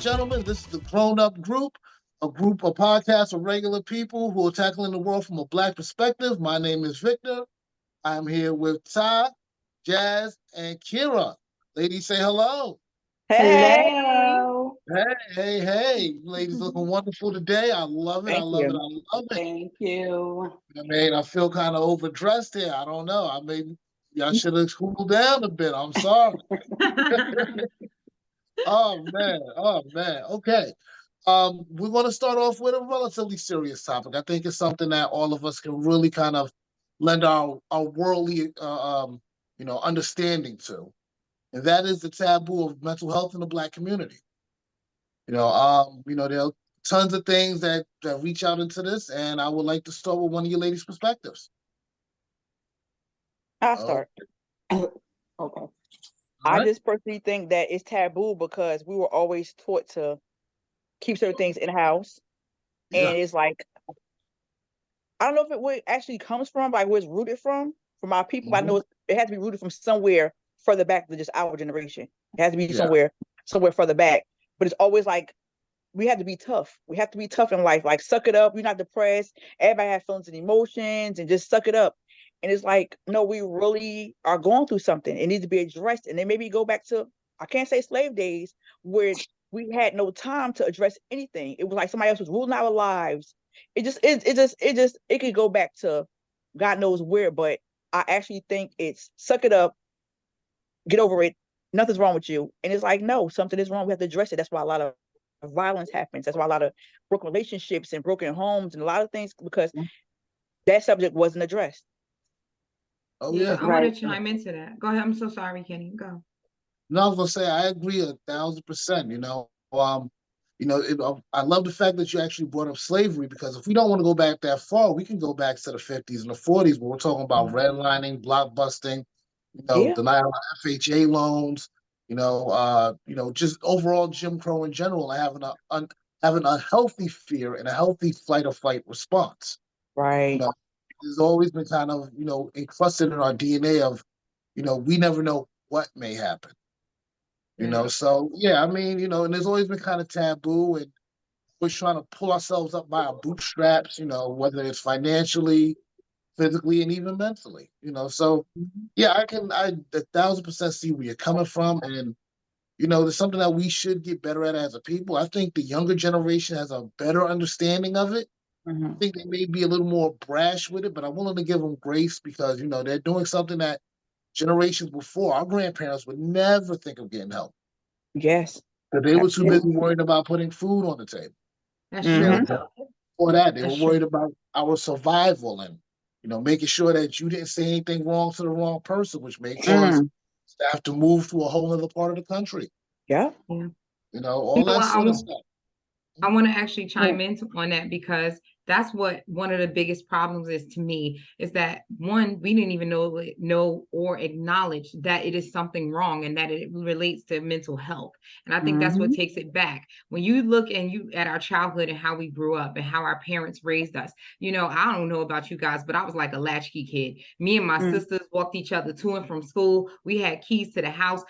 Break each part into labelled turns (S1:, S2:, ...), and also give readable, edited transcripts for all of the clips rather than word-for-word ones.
S1: gentlemen, this is the Grown Up Group, a group of podcasts of regular people who are tackling the world from a Black perspective. My name is Victor. I'm here with Ty, Jazz, and Kira. Ladies, say hello.
S2: Hey,
S3: Hello.
S1: Hey. Ladies looking wonderful today. I love it. I
S2: thank
S1: love it.
S2: you.
S1: I love it.
S3: Thank you.
S1: I feel kind of overdressed here. I don't know. Y'all should have cooled down a bit. I'm sorry. Oh man. Okay. We're going to start off with a relatively serious topic. I think it's something that all of us can really kind of lend our worldly, understanding to, and that is the taboo of mental health in the Black community. There are tons of things that reach out into this, and I would like to start with one of your ladies' perspectives.
S2: I'll
S1: Oh,
S2: start.
S3: Okay.
S1: all
S2: I
S1: right.
S2: just personally think that it's taboo because we were always taught to keep certain things in house.
S1: Yeah.
S2: And it's like, I don't know if where it actually comes from, like where it's rooted from our people. But I know
S1: Mhm.
S2: it has to be rooted from somewhere further back than just our generation. It has to be
S1: Yeah.
S2: somewhere further back. But it's always like, we have to be tough. We have to be tough in life. Like, suck it up. You're not depressed. Everybody has feelings and emotions, and just suck it up. And it's like, no, we really are going through something. It needs to be addressed. And then maybe go back to, I can't say slave days, where we had no time to address anything. It was like somebody else was ruling our lives. It could go back to God knows where. But I actually think it's suck it up, get over it. Nothing's wrong with you. And it's like, no, something is wrong. We have to address it. That's why a lot of violence happens. That's why a lot of broken relationships and broken homes and a lot of things, because that subject wasn't addressed.
S1: Oh
S4: Yeah,
S1: yeah.
S4: I want
S3: Right.
S4: to chime into that. Go ahead. I'm so sorry, Kenny. Go.
S1: No, I was gonna say I agree 1,000%. I love the fact that you actually brought up slavery because if we don't want to go back that far, we can go back to the 50s and the 40s when we're talking about redlining, blockbusting,
S2: Yeah.
S1: denial of FHA loans, just overall Jim Crow in general, and having a healthy fear and a healthy flight or fight response. You
S2: Right.
S1: know, there's always been kind of encrusted in our DNA of we never know what may happen.
S4: Yeah.
S1: So yeah, and there's always been kind of taboo and we're trying to pull ourselves up by our bootstraps, whether it's financially, physically, and even mentally, So yeah, I 1,000% see where you're coming from. And, there's something that we should get better at as a people. I think the younger generation has a better understanding of it. I
S2: Mhm.
S1: think they may be a little more brash with it, but I'm willing to give them grace because, they're doing something that generations before our grandparents would never think of getting help.
S2: Yes.
S1: Because they were too busy
S2: Absolutely.
S1: worried about putting food on the table.
S4: That's
S1: You know,
S4: true.
S2: Hmm.
S1: before that, they were
S4: That's true.
S1: worried about our survival and, making sure that you didn't say anything wrong to the wrong person, which may cause
S2: Mm.
S1: staff to move to a whole other part of the country.
S2: Yeah.
S4: Yeah. You
S1: All
S4: know
S1: that
S4: what?
S1: sort of stuff.
S4: I want to actually
S3: Yeah.
S4: chime in on that because that's what one of the biggest problems is to me is that one, we didn't even know or acknowledge that it is something wrong and that it relates to mental health. And I think that's what
S2: Hmm.
S4: takes it back. When you look at our childhood and how we grew up and how our parents raised us, I don't know about you guys, but I was like a latchkey kid. Me and my
S2: Mm.
S4: sisters walked each other to and from school. We had keys to the house.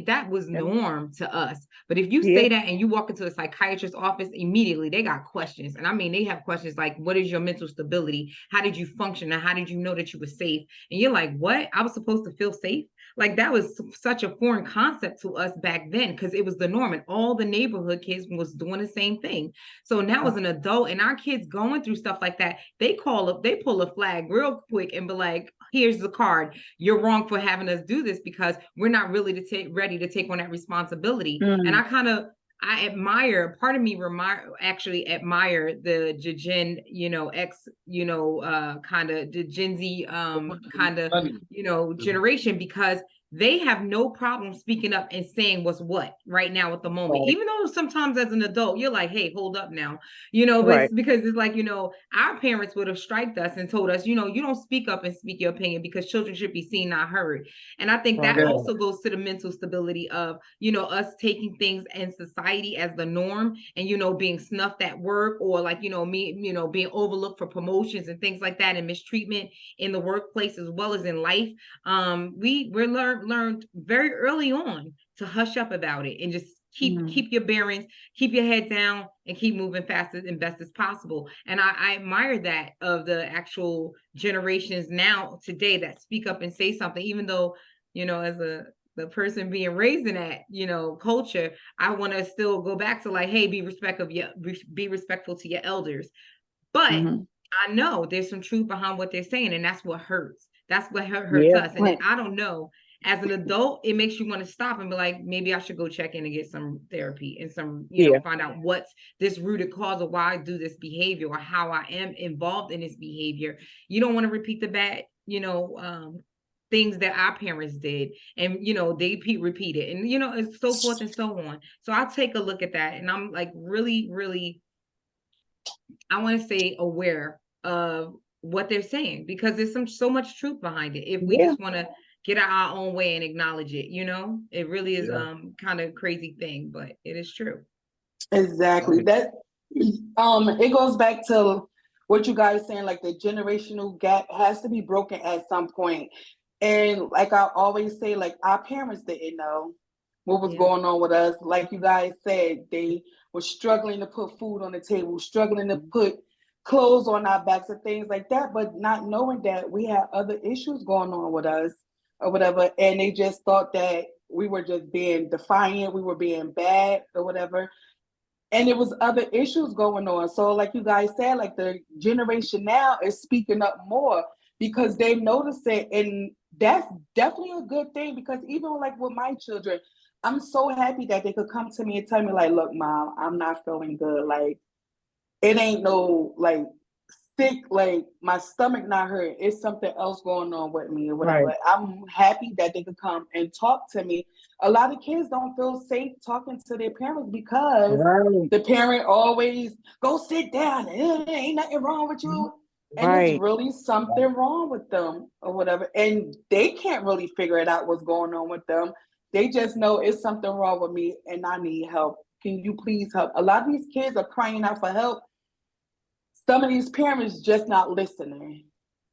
S4: That was
S2: Yeah.
S4: norm to us. But if you
S2: Yeah.
S4: say that and you walk into a psychiatrist's office, immediately they got questions. And I mean, they have questions like, what is your mental stability? How did you function? And how did you know that you were safe? And you're like, what? I was supposed to feel safe? Like that was such a foreign concept to us back then because it was the norm and all the neighborhood kids was doing the same thing. So now as an adult and our kids going through stuff like that, they pull a flag real quick and be like, here's the card. You're wrong for having us do this because we're not really ready to take on that responsibility. And
S2: Mm.
S4: I admire, part of me actually admire the Gen, kind of the Gen Z, kind of, generation because they have no problem speaking up and saying what's what right now at the moment.
S2: Right.
S4: Even though sometimes as an adult, you're like, hey, hold up now, but
S2: Right.
S4: it's because it's like, our parents would have striked us and told us, you don't speak up and speak your opinion because children should be seen, not heard. And I think that
S2: Right.
S1: Yeah.
S4: also goes to the mental stability of, us taking things in society as the norm and, being snuffed at work or like, me, being overlooked for promotions and things like that and mistreatment in the workplace as well as in life. We're learned very early on to hush up about it and just keep your bearings, keep your head down, and keep moving fast and best as possible. And I admire that of the actual generations now today that speak up and say something, even though, as the person being raised in that, culture, I want to still go back to like, hey, be respectful to your elders. But I know there's some truth behind what they're saying, and that's what hurts. That's what hurts us. And I don't know. As an adult, it makes you want to stop and be like, maybe I should go check in and get some therapy and some, find out what's this rooted cause of why I do this behavior or how I am involved in this behavior. You don't want to repeat the bad, things that our parents did, and they repeat it, and and so forth and so on. So I'll take a look at that, and I'm like really, really, I want to say aware of what they're saying, because there's so much truth behind it. If we just want to get out our own way and acknowledge it, it really is kind of crazy thing, but it is true.
S5: Exactly. That it goes back to what you guys saying, like the generational gap has to be broken at some point. And like I always say, like our parents didn't know what was going on with us. Like you guys said, they were struggling to put food on the table, struggling to put clothes on our backs and things like that, but not knowing that we had other issues going on with us or whatever. And they just thought that we were just being defiant, we were being bad or whatever. And it was other issues going on. So like you guys said, like the generation now is speaking up more because they notice it. And that's definitely a good thing, because even like with my children, I'm so happy that they could come to me and tell me like, look, Mom, I'm not feeling good. Like, it ain't no like sick, like my stomach not hurt. It's something else going on with me or whatever. Right. I'm happy that they could come and talk to me. A lot of kids don't feel safe talking to their parents because the parent always go sit down. Ain't nothing wrong with you. And it's really something wrong with them or whatever. And they can't really figure it out what's going on with them. They just know it's something wrong with me and I need help. Can you please help? A lot of these kids are crying out for help. Some of these parents just not listening.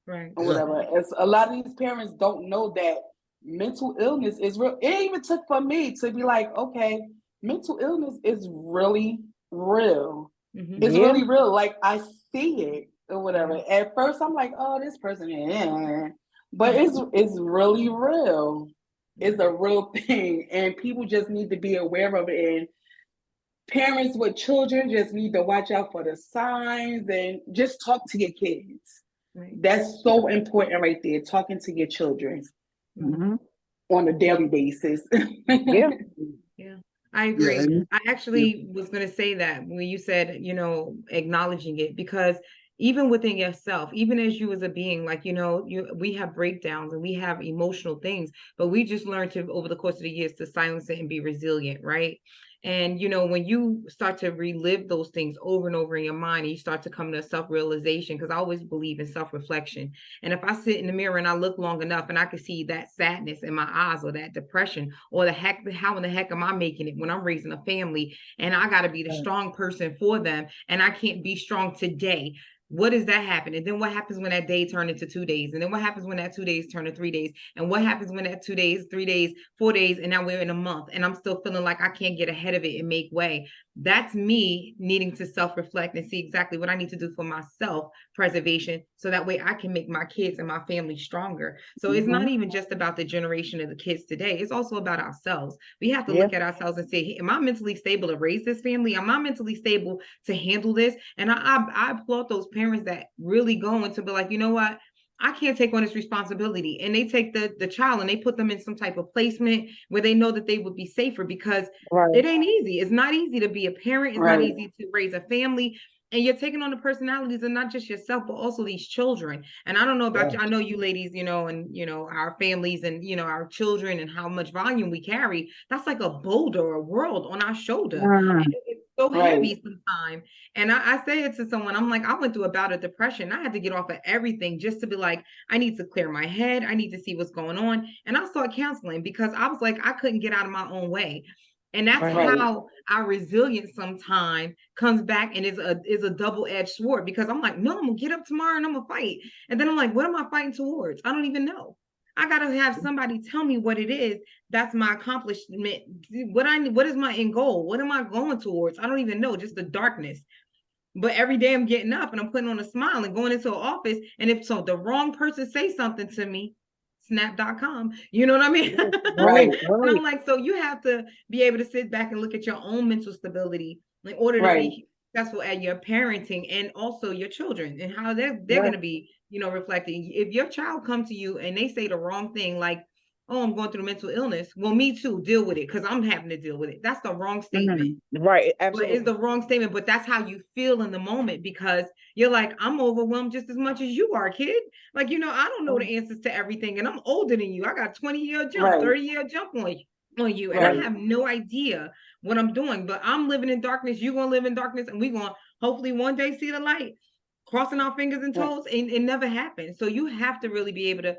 S5: Or whatever. It's, a lot of these parents don't know that mental illness is real. It even took for me to be like, okay, mental illness is really real. It's really real. Like I see it or whatever. At first I'm like, oh, this person, but it's really real. It's a real thing, and people just need to be aware of it. And parents with children just need to watch out for the signs and just talk to your kids. That's so important right there, talking to your children on a daily basis.
S4: Yeah, I agree. I actually was going to say that when you said, acknowledging it, because even within yourself, even as you as a being, like, we have breakdowns and we have emotional things, but we just learned to, over the course of the years, to silence it and be resilient, right? And, when you start to relive those things over and over in your mind, and you start to come to self-realization, because I always believe in self-reflection. And if I sit in the mirror and I look long enough and I can see that sadness in my eyes or that depression or how in the heck am I making it when I'm raising a family and I got to be the strong person for them and I can't be strong today. What does that happen? And then what happens when that day turned into 2 days? And then what happens when that 2 days turn to 3 days? And what happens when that 2 days, 3 days, 4 days, and now we're in a month and I'm still feeling like I can't get ahead of it and make way? That's me needing to self-reflect and see exactly what I need to do for my self-preservation so that way I can make my kids and my family stronger. So it's not even just about the generation of the kids today. It's also about ourselves. We have to look at ourselves and say, am I mentally stable to raise this family? Am I mentally stable to handle this? And I applaud those parents that really go into be like, you know what? I can't take on this responsibility. And they take the child and they put them in some type of placement where they know that they would be safer, because it ain't easy. It's not easy to be a parent. It's not easy to raise a family. And you're taking on the personalities of not just yourself, but also these children. And I don't know about you. I know you ladies, and, our families and, our children and how much volume we carry. That's like a boulder, a world on our shoulder. And it's so heavy sometimes. And I say it to someone, I'm like, I went through a bout of depression. I had to get off of everything just to be like, I need to clear my head. I need to see what's going on. And I started counseling because I was like, I couldn't get out of my own way. And that's how our resilience sometimes comes back and is a double-edged sword, because I'm like, no, I'm gonna get up tomorrow and I'm gonna fight. And then I'm like, what am I fighting towards? I don't even know. I gotta have somebody tell me what it is. That's my accomplishment. What is my end goal? What am I going towards? I don't even know, just the darkness. But every day I'm getting up and I'm putting on a smile and going into an office. And if so, the wrong person say something to me, snap.com, you know what I mean?
S2: Right,
S4: And
S2: right.
S4: I'm like, so you have to be able to sit back and look at your own mental stability in order to
S5: Right.
S4: be successful at your parenting and also your children and how they're
S2: Right.
S4: going to be, reflecting. If your child come to you and they say the wrong thing, like, oh, I'm going through mental illness. Well, me too, deal with it because I'm having to deal with it. That's the wrong statement.
S2: Right,
S4: But
S2: absolutely.
S4: it's the wrong statement, but that's how you feel in the moment because you're like, I'm overwhelmed just as much as you are, kid. Like, I don't know the answers to everything, and I'm older than you. I got 20-year jump,
S5: Right.
S4: 30-year jump on you, and
S5: Right.
S4: I have no idea what I'm doing. But I'm living in darkness. You're gonna live in darkness, and we're gonna hopefully one day see the light. Crossing our fingers and
S2: Right.
S4: toes, and it never happens. So you have to really be able to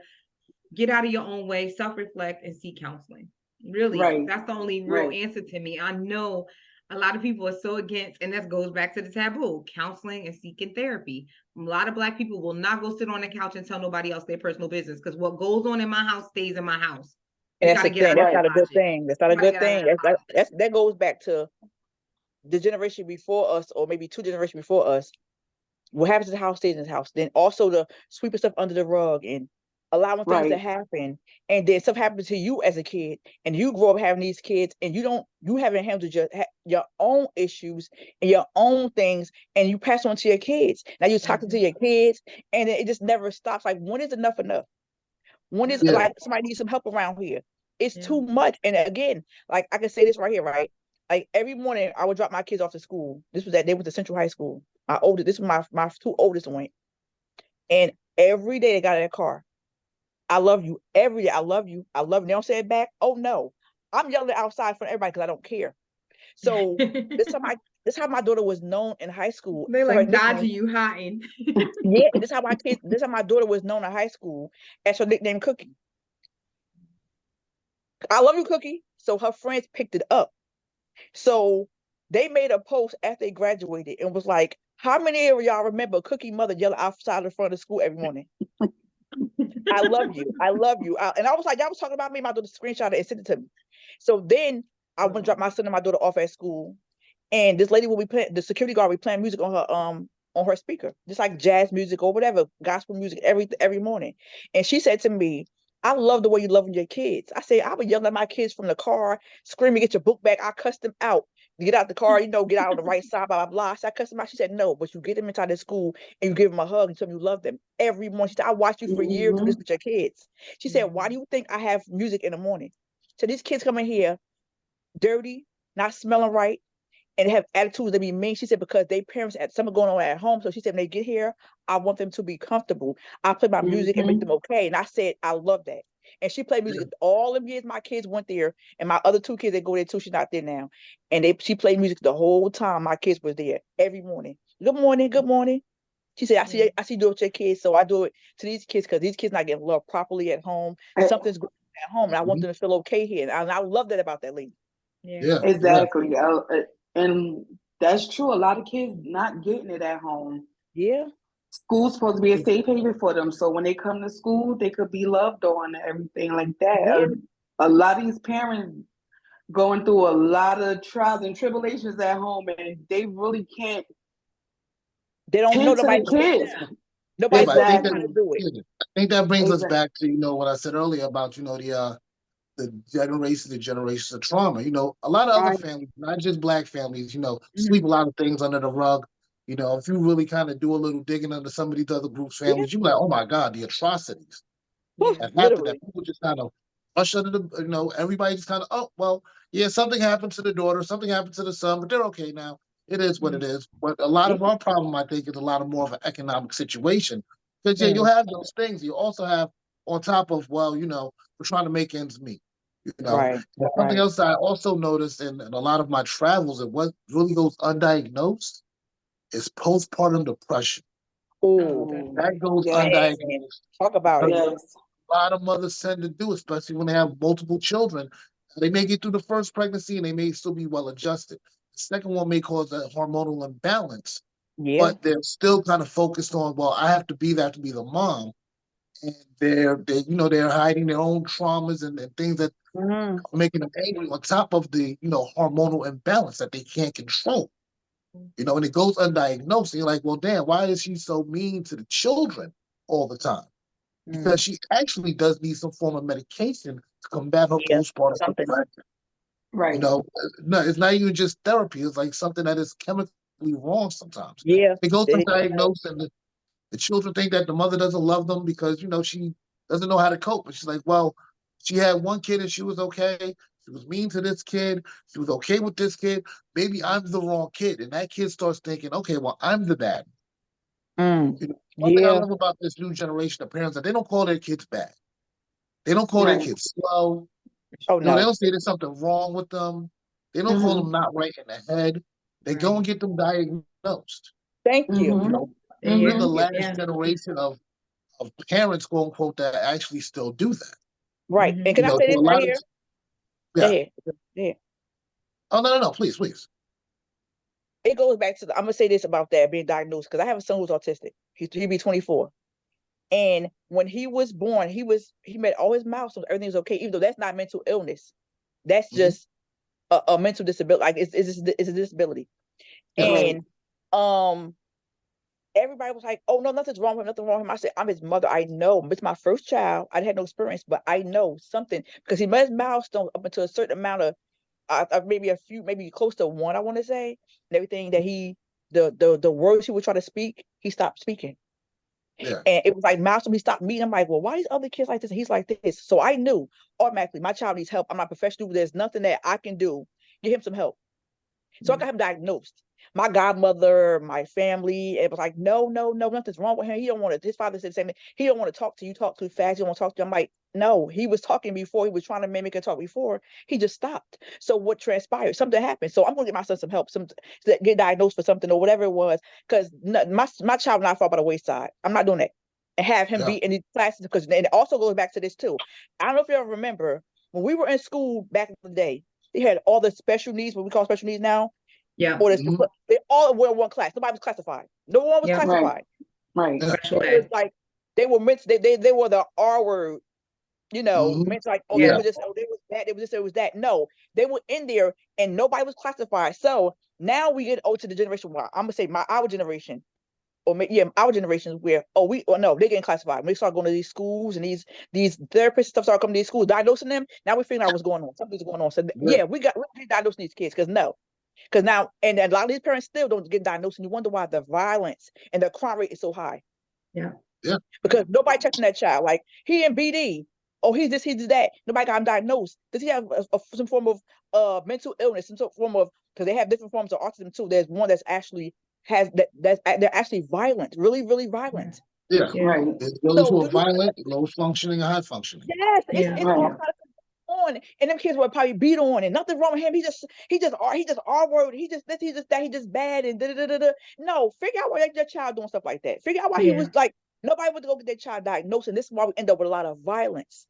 S4: get out of your own way, self-reflect, and seek counseling. Really,
S5: Right.
S4: that's the only real
S5: Right.
S4: answer to me. I know a lot of people are so against, and that goes back to the taboo, counseling and seeking therapy. A lot of Black people will not go sit on the couch and tell nobody else their personal business because what goes on in my house stays in my house.
S2: And
S4: You
S2: that's
S4: got to
S2: the
S4: get
S2: thing.
S4: out of
S2: That's
S4: that
S2: not a good
S4: logic.
S2: thing. That's not a
S4: You got to
S2: good
S4: get out of
S2: thing.
S4: that logic.
S2: That goes back to the generation before us, or maybe two generations before us. What happens in the house stays in the house. Then also the sweeping stuff under the rug and allowing things to
S5: Right.
S2: happen. And then stuff happens to you as a kid, and you grow up having these kids, and you haven't handled your own issues and your own things, and you pass on to your kids. Now you're talking to your kids, and it just never stops. Like, when is enough enough? When is
S1: Yeah.
S2: like somebody needs some help around here? It's
S4: Yeah.
S2: too much. And again, like I can say this right here, right? Like every morning I would drop my kids off to school. This was that they went to Central High School. This was my two oldest went. And every day they got in their car. I love you. Every day, I love you. I love you. They don't say it back. Oh no. I'm yelling outside for everybody because I don't care. So this how my daughter was known in high school
S4: They
S2: for her
S4: like
S2: nickname.
S4: dodging you, hiding.
S2: Yeah, this how my daughter was known in high school as her nickname Cookie. I love you, Cookie. So her friends picked it up. So they made a post after they graduated and was like, how many of y'all remember Cookie mother yelling outside the front of school every morning? I love you. I love you. And I was like, y'all was talking about me. My daughter screenshot it and sent it to me. So then I went to drop my son and my daughter off at school. And this lady will be playing, the security guard will be playing music on her speaker, just like jazz music or whatever, gospel music every morning. And she said to me, I love the way you loving your kids. I say, I would yell at my kids from the car, screaming, get your book back. I cuss them out. Get out the car, get out on the right side, blah, blah, blah. So I cuss them out. She said, no, but you get them inside the school and you give them a hug and tell them you love them every morning. She said, I watched you for years do this with your kids. She said, why do you think I have music in the morning? So these kids come in here dirty, not smelling right, and have attitudes that be mean. She said, because they parents had something going on at home. So she said, when they get here, I want them to be comfortable. I play my music and make them okay. And I said, I love that. And she played music all the years my kids went there, and my other two kids, they go there too. She's not there now. And she played music the whole time my kids was there every morning. Good morning, good morning. She said, I see you do it with your kids, so I do it to these kids because these kids not getting loved properly at home. Something's going on at home, and I want them to feel okay here. And I love that about that lady.
S1: Yeah.
S5: Exactly. And that's true. A lot of kids not getting it at home.
S2: Yeah.
S5: School's supposed to be a safe haven for them. So when they come to school, they could be loved on and everything like that.
S2: Yeah.
S5: A lot of these parents going through a lot of trials and tribulations at home, and they really can't
S2: They don't know
S5: tend to
S2: nobody
S5: the
S2: to help
S5: kids.
S2: them. Nobody
S1: But
S2: telling them how to do it.
S1: I think that brings us
S5: Exactly.
S1: back to, what I said earlier about, the generations of trauma. A lot of other
S2: Right.
S1: families, not just Black families,
S2: Mhm.
S1: sweep a lot of things under the rug. If you really kind of do a little digging under some of these other groups'
S2: Yeah.
S1: families, you're like, oh my God, the atrocities
S2: Whew,
S1: that happen,
S2: literally.
S1: that people just kind of brush under the, everybody just kind of, oh, well, yeah, something happened to the daughter, something happened to the son, but they're okay now. It is what it is. But a lot of our problem, I think, is a lot of more of an economic situation. Because you'll have those things. You also have on top of, well, we're trying to make ends meet.
S2: Right.
S1: And something else I also noticed in a lot of my travels, and what really goes undiagnosed, is postpartum depression.
S2: Oh,
S1: That goes
S5: Yes.
S1: undiagnosed.
S2: talk about it.
S5: Yes.
S1: A lot of mothers tend to do, especially when they have multiple children. They may get through the first pregnancy and they may still be well adjusted. The second one may cause a hormonal imbalance,
S2: Yeah.
S1: but they're still kind of focused on, well, I have to be there to be the mom. and they're hiding their own traumas and things that
S2: Mhm.
S1: are making them angry on top of the hormonal imbalance that they can't control. And it goes undiagnosed. And you're like, well, damn, why is she so mean to the children all the time? Because she actually does need some form of medication to combat her
S2: Yeah,
S1: postpartum
S2: something.
S1: depression.
S5: Right.
S1: No, it's not even just therapy. It's like something that is chemically wrong sometimes.
S2: Yeah.
S1: It goes
S2: There you go.
S1: undiagnosed, and the children think that the mother doesn't love them because she doesn't know how to cope. And she's like, well, she had one kid and she was okay. She was mean to this kid. She was okay with this kid. Maybe I'm the wrong kid. And that kid starts thinking, okay, well, I'm the bad.
S2: Mm.
S1: One thing I
S2: Yeah.
S1: love about this new generation of parents that they don't call their kids bad. They don't call their
S5: Right.
S1: kids slow.
S2: Oh
S1: They
S2: no.
S1: don't say there's something wrong with them. They don't call them not right in the head. They go and get them diagnosed.
S2: Thank you.
S1: We're the
S5: Mhm.
S1: last
S4: Yeah.
S1: generation of parents, quote unquote, that actually still do that.
S2: Right. And can I say
S1: So
S2: this
S1: a
S2: right
S1: lot of
S2: here? Go
S1: yeah.
S2: ahead. Go ahead.
S1: Oh no, please.
S2: It goes back to I'm gonna say this about that being diagnosed because I have a son who's autistic. He be 24. And when he was born, he made all his milestones, everything was okay, even though that's not mental illness. That's
S1: Mhm.
S2: just a mental disability. Like it's a disability.
S1: Yes.
S5: Right.
S2: And everybody was like, oh no, nothing's wrong with him, nothing wrong with him. I said, I'm his mother. I know. It's my first child. I had no experience, but I know something because he made his milestones up until a certain amount of maybe a few, maybe close to one, I want to say, and everything that the words he would try to speak, he stopped speaking.
S1: Yeah.
S2: And it was like milestone, we stopped meeting. I'm like, well, why these other kids like this? And he's like this. So I knew automatically my child needs help. I'm not professional. There's nothing that I can do. Get him some help. So I got him diagnosed. My godmother, my family, it was like, no, nothing's wrong with him. He don't want to, his father said the same thing. He don't want to talk to you, talk too fast. He don't want to talk to you. I'm like, no, he was talking before. He was trying to mimic and talk before. He just stopped. So what transpired? Something happened. So I'm going to get my son some help, get diagnosed for something or whatever it was. Because my child will not fall by the wayside. I'm not doing that. And have him
S1: Yeah.
S2: be in these classes because and it also goes back to this too. I don't know if you ever remember when we were in school back in the day, they had all the special needs, what we call special needs now.
S4: Yeah.
S2: Or
S1: Mhm.
S2: they all were in one class. Nobody was classified. No one was
S4: Yeah.
S5: Right.
S2: classified.
S5: Right.
S1: Yeah.
S4: Special
S2: It was
S4: ed.
S2: like they were meant. They were the R word.
S1: Mhm.
S2: Meant like they
S4: Yeah.
S2: were just they was that they was this it was that. No, they were in there and nobody was classified. So now we get to the generation. Well, I'm gonna say our generation. Our generation where no, they're getting classified. When they start going to these schools and these therapists stuff start coming to these schools, diagnosing them. Now we figuring out what's going on. Something's going on. So
S1: Yeah.
S2: we diagnosing these kids because now and a lot of these parents still don't get diagnosed, and you wonder why the violence and the crime rate is so high.
S4: Yeah.
S1: Yeah.
S2: Because nobody checking that child. Like he in BD. Oh, he's this, he's that. Nobody got him diagnosed. Does he have some form of mental illness, some sort of form of because they have different forms of autism too. There's one that's actually they're actually violent, really, really violent.
S1: Yeah.
S4: Yeah.
S5: Right.
S1: There's those
S2: So
S1: who
S2: do
S1: are
S2: you
S1: violent, low functioning, and high functioning.
S2: yes,
S4: Yeah.
S2: it's all
S5: Right.
S2: kind of on, and them kids were probably beat on, and nothing wrong with him. He just R word. He just this, he just that. He just bad and da da da da. No, figure out why your child doing stuff like that. Figure out why he
S4: Yeah.
S2: was like nobody would go get their child diagnosed, and this is why we end up with a lot of violence.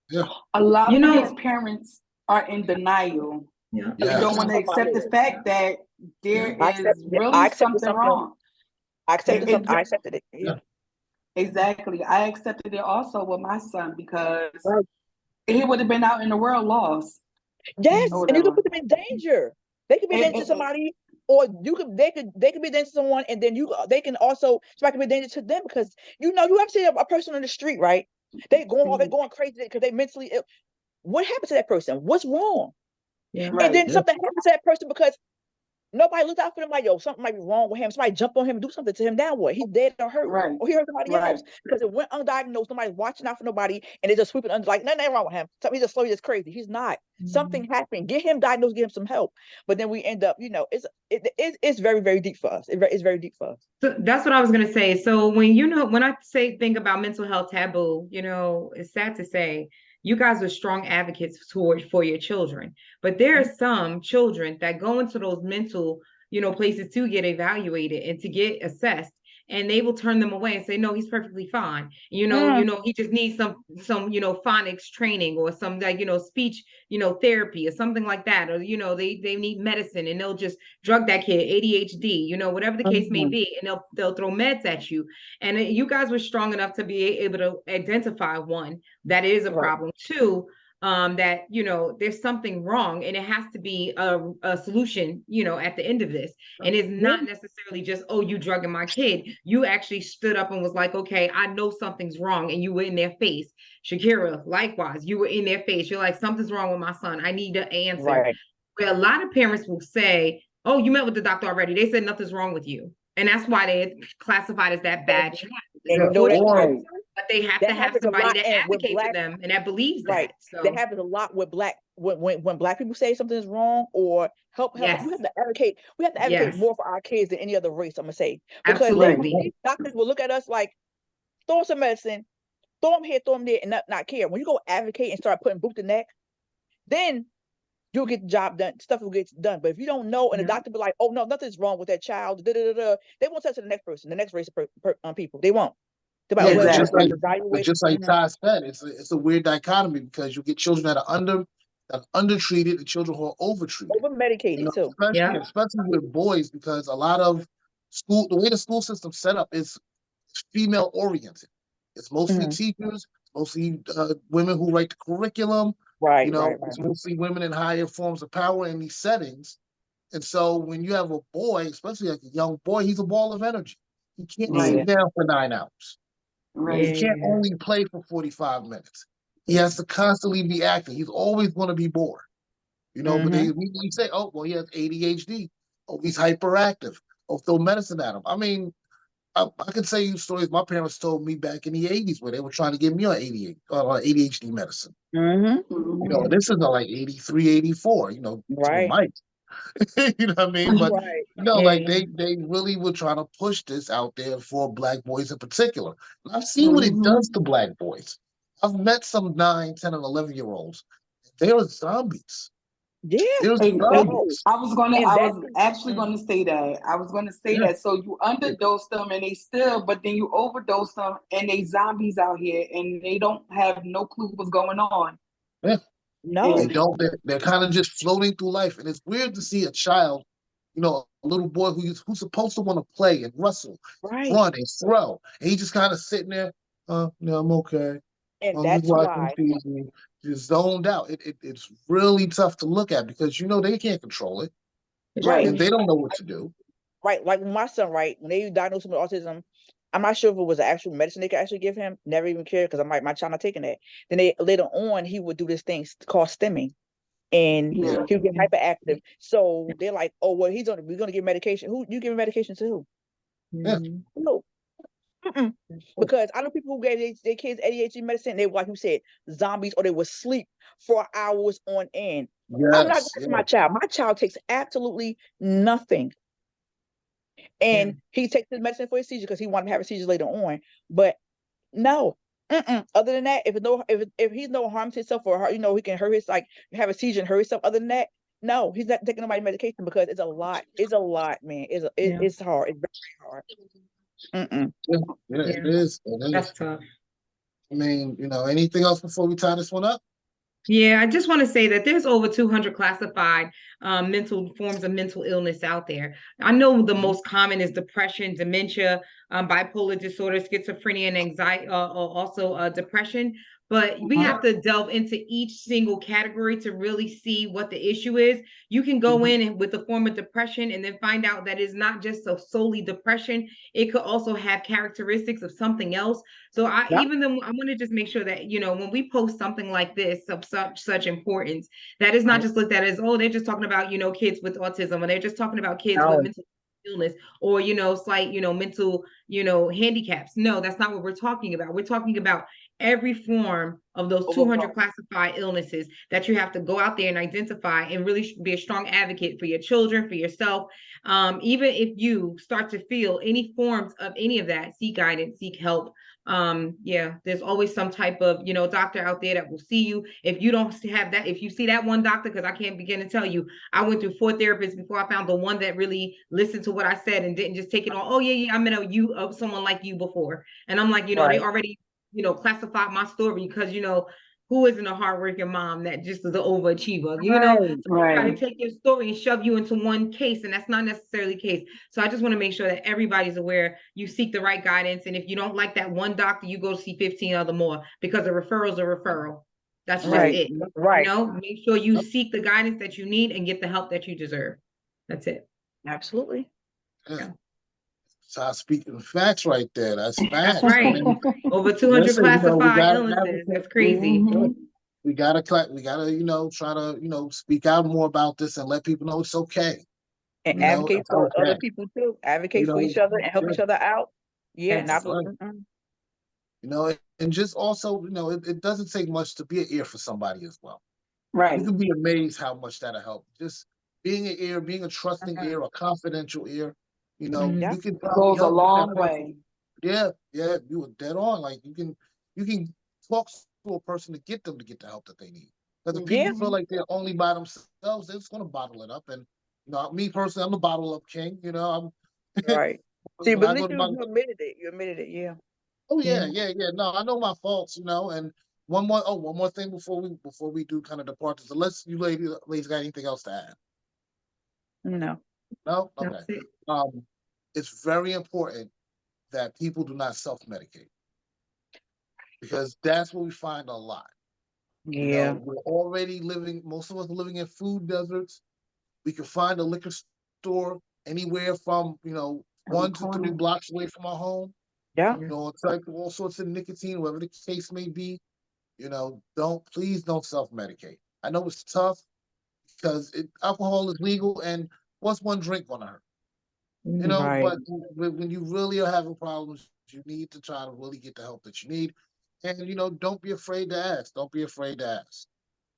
S1: Yeah.
S5: A lot
S4: You
S5: of
S4: know-
S5: these parents are in denial.
S4: Yeah.
S5: They
S1: Yes.
S5: don't want to accept the fact that there
S2: I
S5: is
S2: accepted
S5: really something wrong.
S2: I accepted something. I
S5: Exa-
S2: accepted it. Yeah.
S5: Exactly. I accepted it also with my son because
S2: Right.
S5: he would have been out in the world lost
S2: Yes,
S5: or
S2: and you could
S5: whatever.
S2: put them in danger. They could be
S5: And,
S2: dangerous to somebody, or they could be dangerous to someone, and then they can also somebody can be dangerous to them because you ever see a person on the street, right? They're going crazy because they mentally ill. What happened to that person? What's wrong?
S4: Yeah.
S2: And then
S5: right.
S2: something happens to that person because nobody looked out for them. Like, yo, something might be wrong with him. Somebody jumped on him, do something to him. Now what? He's dead or hurt,
S5: Right.
S2: or he hurt somebody
S5: Right.
S2: else because it went undiagnosed. Nobody's watching out for nobody, and they just sweeping under like nothing wrong with him. Something he's just slow, he's just crazy. He's not. Something happened. Get him diagnosed. Get him some help. But then we end up, it's very very deep for us. It's very deep for us.
S4: So that's what I was gonna say. So when I think about mental health taboo, it's sad to say you guys are strong advocates for your children, but there are some children that go into those mental, places to get evaluated and to get assessed, and they will turn them away and say, no, he's perfectly fine. You know, he just needs some, phonics training or some like, speech, therapy or something like that. Or, they need medicine and they'll just drug that kid, ADHD, whatever the case may be. And they'll throw meds at you. And you guys were strong enough to be able to identify, one, that is a problem. Two, that there's something wrong and it has to be a solution at the end of this, and it's not necessarily just, oh, you drugging my kid. You actually stood up and was like, okay, I know something's wrong, and you were in their face. Shakira, likewise, you were in their face. You're like, something's wrong with my son, I need an answer. Where a lot of parents will say, oh, you met with the doctor already, they said nothing's wrong with you, and that's why they're classified as that bad child. But they have to have somebody that advocate for them and that believes that. So
S2: that happens a lot with Black when Black people say something is wrong or help.
S4: Yes.
S2: We have to advocate. We have to advocate more for our kids than any other race. I'm gonna say, because
S4: absolutely,
S2: doctors will look at us like, throw some medicine, throw them here, throw them there, and not care. When you go advocate and start putting boot to neck, then you'll get the job done. Stuff will get done. But if you don't know, and the doctor be like, oh no, nothing's wrong with that child, they won't tell it to the next person, the next race of people. They won't.
S1: Just like Ty said, it's a weird dichotomy, because you get children that are undertreated and children who are overtreated,
S2: over medicated too.
S1: Especially with boys, because a lot of the way the school system's set up is female oriented. It's mostly teachers, mostly women who write the curriculum. It's mostly women in higher forms of power in these settings. And so when you have a boy, especially like a young boy, he's a ball of energy. He can't sit down for 9 hours. He can't only play for 45 minutes. He has to constantly be active. He's always going to be bored. But they say, oh, well, he has ADHD. Oh, he's hyperactive. Oh, throw medicine at him. I mean, I can tell you stories my parents told me back in the 80s where they were trying to give me on ADHD medicine. This is like 83, 84, Mike. You know what I mean? But like they really were trying to push this out there for Black boys in particular. And I've seen what it does to Black boys. I've met some 9, 10, and 11-year-olds. They're zombies.
S2: Yeah,
S1: they're zombies.
S5: I was actually going to say that. I was going to say that. So you underdose them and but then you overdose them and they zombies out here and they don't have no clue what's going on.
S1: Yeah. No, they don't. They're kind of just floating through life, and it's weird to see a child, a little boy who's supposed to want to play and wrestle, run and throw, and he's just kind of sitting there. I'm okay.
S2: And that's why
S1: just zoned out. It's really tough to look at, because they can't control it, and they don't know what to do.
S2: Right, like my son. Right, when they diagnosed him with autism, I'm not sure if it was an actual medicine they could actually give him. Never even cared, because I'm like, my child not taking that. Then later on, he would do this thing called stimming, and he would get hyperactive. So they're like, oh, well, we're gonna give medication. Who you giving medication to? Who? No. Because I know people who gave their kids ADHD medicine. They were, like you said, zombies, or they would sleep for hours on end. I'm not for my child. My child takes absolutely nothing. And he takes his medicine for his seizure because he wanted to have a seizure later on. But no, other than that, if he's no harm to himself, or he can hurt have a seizure and hurt himself. Other than that, no, he's not taking nobody's medication, because it's a lot. It's a lot, man. It's hard. It's very hard.
S1: It is.
S4: That's tough.
S1: I mean, anything else before we tie this one up?
S4: Yeah, I just want to say that there's over 200 classified mental forms of mental illness out there. I know the most common is depression, dementia, bipolar disorder, schizophrenia, and anxiety, also depression. But we have to delve into each single category to really see what the issue is. You can go in with a form of depression and then find out that it's not just solely depression. It could also have characteristics of something else. So even though I want to just make sure that, when we post something like this of such importance, that is not just looked at as, oh, they're just talking about, kids with autism, or they're just talking about kids with mental illness, or, slight, mental, handicaps. No, that's not what we're talking about. We're talking about every form of those 200 classified illnesses that you have to go out there and identify, and really be a strong advocate for your children, for yourself. Even if you start to feel any forms of any of that, seek guidance, seek help. Yeah, there's always some type of, doctor out there that will see you. If you don't have that, if you see that one doctor, because I can't begin to tell you, I went through 4 therapists before I found the one that really listened to what I said and didn't just take it on. Oh yeah, I met someone like you before. And I'm like, they already, classified my story because, who isn't a hardworking mom that just is an overachiever, So they try to take your story and shove you into one case, and that's not necessarily the case. So I just want to make sure that everybody's aware. You seek the right guidance, and if you don't like that one doctor, you go see 15 other more, because a referral is a referral. That's just it.
S2: Right.
S4: Make sure you seek the guidance that you need and get the help that you deserve. That's it.
S2: Absolutely.
S1: Yeah. So I speaking facts right there. That's facts.
S4: That's right.
S1: I mean,
S4: over 200
S1: listen,
S4: classified illnesses. That's crazy.
S1: We gotta, try to, speak out more about this and let people know it's okay.
S2: And advocate for other people too. Advocate for each other and help each other out. Yeah,
S1: and just also, it doesn't take much to be an ear for somebody as well.
S5: Right.
S1: You can be amazed how much that'll help. Just being an ear, being a trusting ear, a confidential ear. You can
S5: goes a long way.
S1: Yeah, you were dead on. Like you can talk to a person to get them to get the help that they need. Because if people feel like they're only by themselves, they're just gonna bottle it up. And me personally, I'm the bottle up king. I'm
S2: right. See, but at least you admitted it. You admitted it, yeah.
S1: Oh yeah. No, I know my faults, and one more thing before we do kind of depart this. Unless you ladies got anything else to add.
S2: No.
S1: No? Okay. It's very important that people do not self-medicate, because that's what we find a lot.
S2: Yeah.
S1: We're already most of us are living in food deserts. We can find a liquor store anywhere from, 1 to 3 blocks away from our home.
S2: Yeah.
S1: It's like all sorts of nicotine, whatever the case may be. Please don't self-medicate. I know it's tough because alcohol is legal, and what's one drink gonna hurt? But when you really are having problems, you need to try to really get the help that you need. And, don't be afraid to ask. Don't be afraid to ask.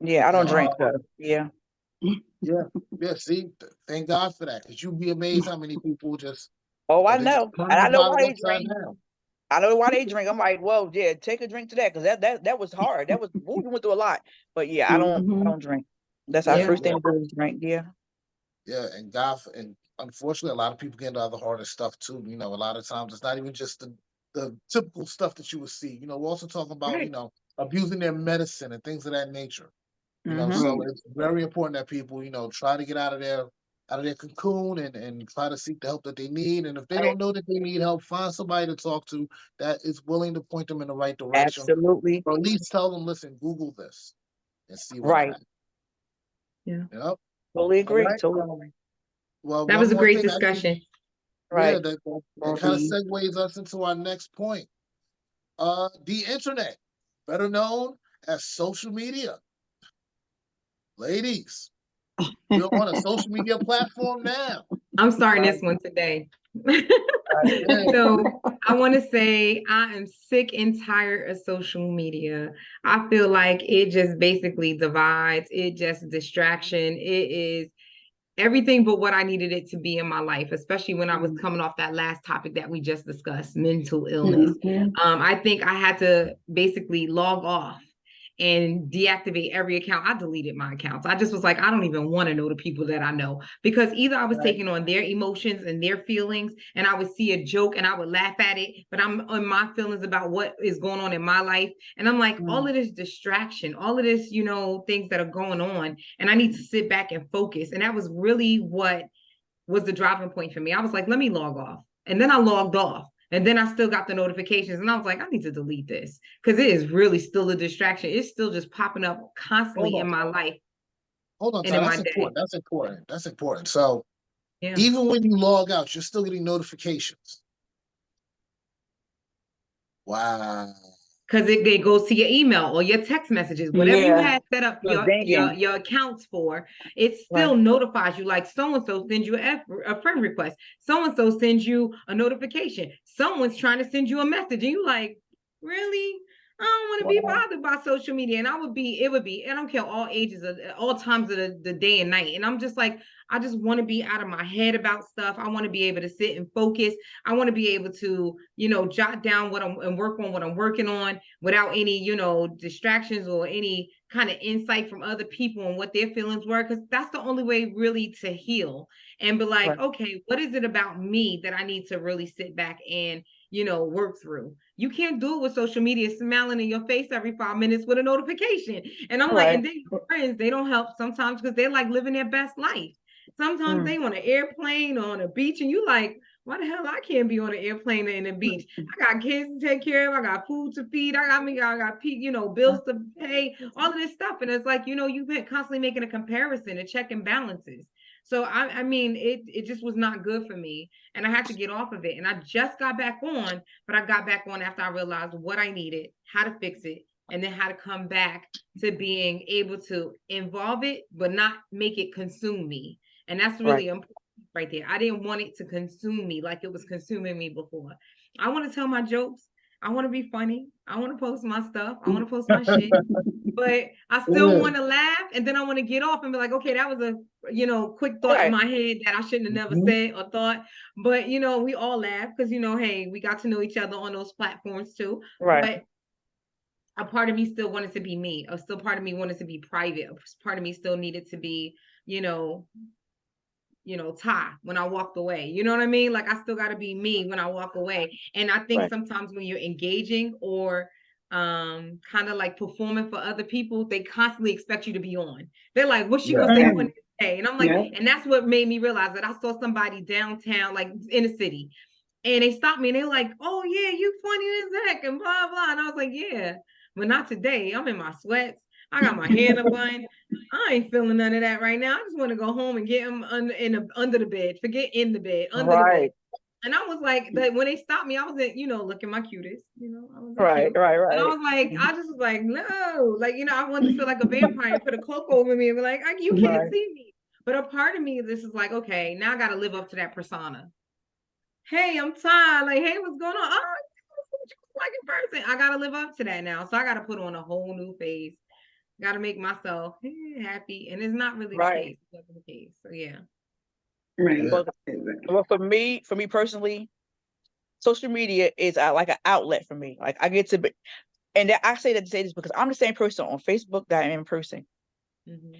S2: Yeah, I don't drink, though. Yeah.
S1: Yeah, see, thank God for that, because you'd be amazed how many people just...
S2: Oh, I know. And I know why they drink. I know why they drink. I'm like, well, yeah, take a drink to that, because that was hard. That was, we went through a lot. But yeah, I don't drink. That's our first thing to do is drink. Yeah.
S1: Yeah, and unfortunately, a lot of people get into other harder stuff too. A lot of times it's not even just the typical stuff that you would see. We're also talking about, abusing their medicine and things of that nature. So it's very important that people, try to get out of their cocoon and try to seek the help that they need. And if they don't know that they need help, find somebody to talk to that is willing to point them in the right direction.
S2: Absolutely.
S1: Or at least tell them, listen, Google this and see what happens.
S4: Yeah.
S2: Totally agree.
S1: Right?
S2: Totally.
S1: Well,
S4: that was a great discussion.
S1: Yeah, that kind of segues us into our next point. The internet, better known as social media. Ladies, we're on a social media platform now.
S4: I'm starting this one today. So I want to say I am sick and tired of social media. I feel like it just basically divides. It just distraction. It is everything but what I needed it to be in my life, especially when I was coming off that last topic that we just discussed, mental illness. I think I had to basically log off and deactivate every account. I deleted my accounts. I just was like, I don't even want to know the people that I know, because either I was taking on their emotions and their feelings, and I would see a joke and I would laugh at it, but I'm on my feelings about what is going on in my life. And I'm like, all of this distraction, all of this, things that are going on, and I need to sit back and focus. And that was really what was the driving point for me. I was like, let me log off. And then I logged off. And then I still got the notifications, and I was like, I need to delete this, because it is really still a distraction. It's still just popping up constantly in my life.
S1: Hold on, that's important. That's important. So
S4: Yeah.
S1: Even when you log out, you're still getting notifications. Wow.
S4: Because it goes to your email or your text messages, whatever you had set up your accounts for, it still notifies you. Like so-and-so sends you a friend request. So-and-so sends you a notification. Someone's trying to send you a message, and you like, really? I don't want wouldn't be bothered by social media, and it would be, I don't care, all ages, all times of the day and night. And I'm just like, I just want to be out of my head about stuff. I want to be able to sit and focus. I want to be able to, jot down and work on what I'm working on without any, distractions or any kind of insight from other people and what their feelings were. Because that's the only way really to heal and be like,
S2: Right.
S4: okay, what is it about me that I need to really sit back and, work through? You can't do it with social media smiling in your face every 5 minutes with a notification. And I'm like,
S2: Right.
S4: and then your friends, they don't help sometimes because they're like living their best life. Sometimes they on an airplane or on a beach, and you like, why the hell I can't be on an airplane and a beach? I got kids to take care of. I got food to feed. I got bills to pay, all of this stuff. And it's like, you've been constantly making a comparison, a check and balances. So I mean, it just was not good for me, and I had to get off of it. And I just got back on, but I got back on after I realized what I needed, how to fix it, and then how to come back to being able to involve it, but not make it consume me. And that's really important right there. I didn't want it to consume me like it was consuming me before. I want to tell my jokes. I want to be funny. I want to post my stuff. I want to post my shit. But I still want to laugh, and then I want to get off and be like, okay, that was a quick thought in my head that I shouldn't have never said or thought. But we all laugh because hey, we got to know each other on those platforms too. But a part of me still wanted to be me. Or still part of me wanted to be private. A part of me still needed to be, Ty when I walked away. You know what I mean? Like I still got to be me when I walk away. And I think sometimes when you're engaging or kind of like performing for other people, they constantly expect you to be on. They're like, what's she gonna say on this day? And I'm like, and that's what made me realize that I saw somebody downtown, like in the city, and they stopped me and they're like, oh yeah, you funny as heck and blah blah. And I was like, yeah, but not today. I'm in my sweats. I got my hair in a bun. I ain't feeling none of that right now. I just want to go home and get him under the bed. Forget in the bed, under the bed. And I was like, when they stopped me, I was looking my cutest. I was like, cute. And I was like, I just was like, no, like I wanted to feel like a vampire and put a cloak over me and be like, you can't see me. But a part of me, this is like, okay, now I got to live up to that persona. Hey, I'm tired. Like, hey, what's going on? Oh, like in person. I got to live up to that now. So I got to put on a whole new face. Got to make myself happy, and it's not really the case. It wasn't the case. So yeah.
S5: Right.
S2: Well, for me personally, social media is like an outlet for me. Like I get to be, and I say this because I'm the same person on Facebook that I am in person.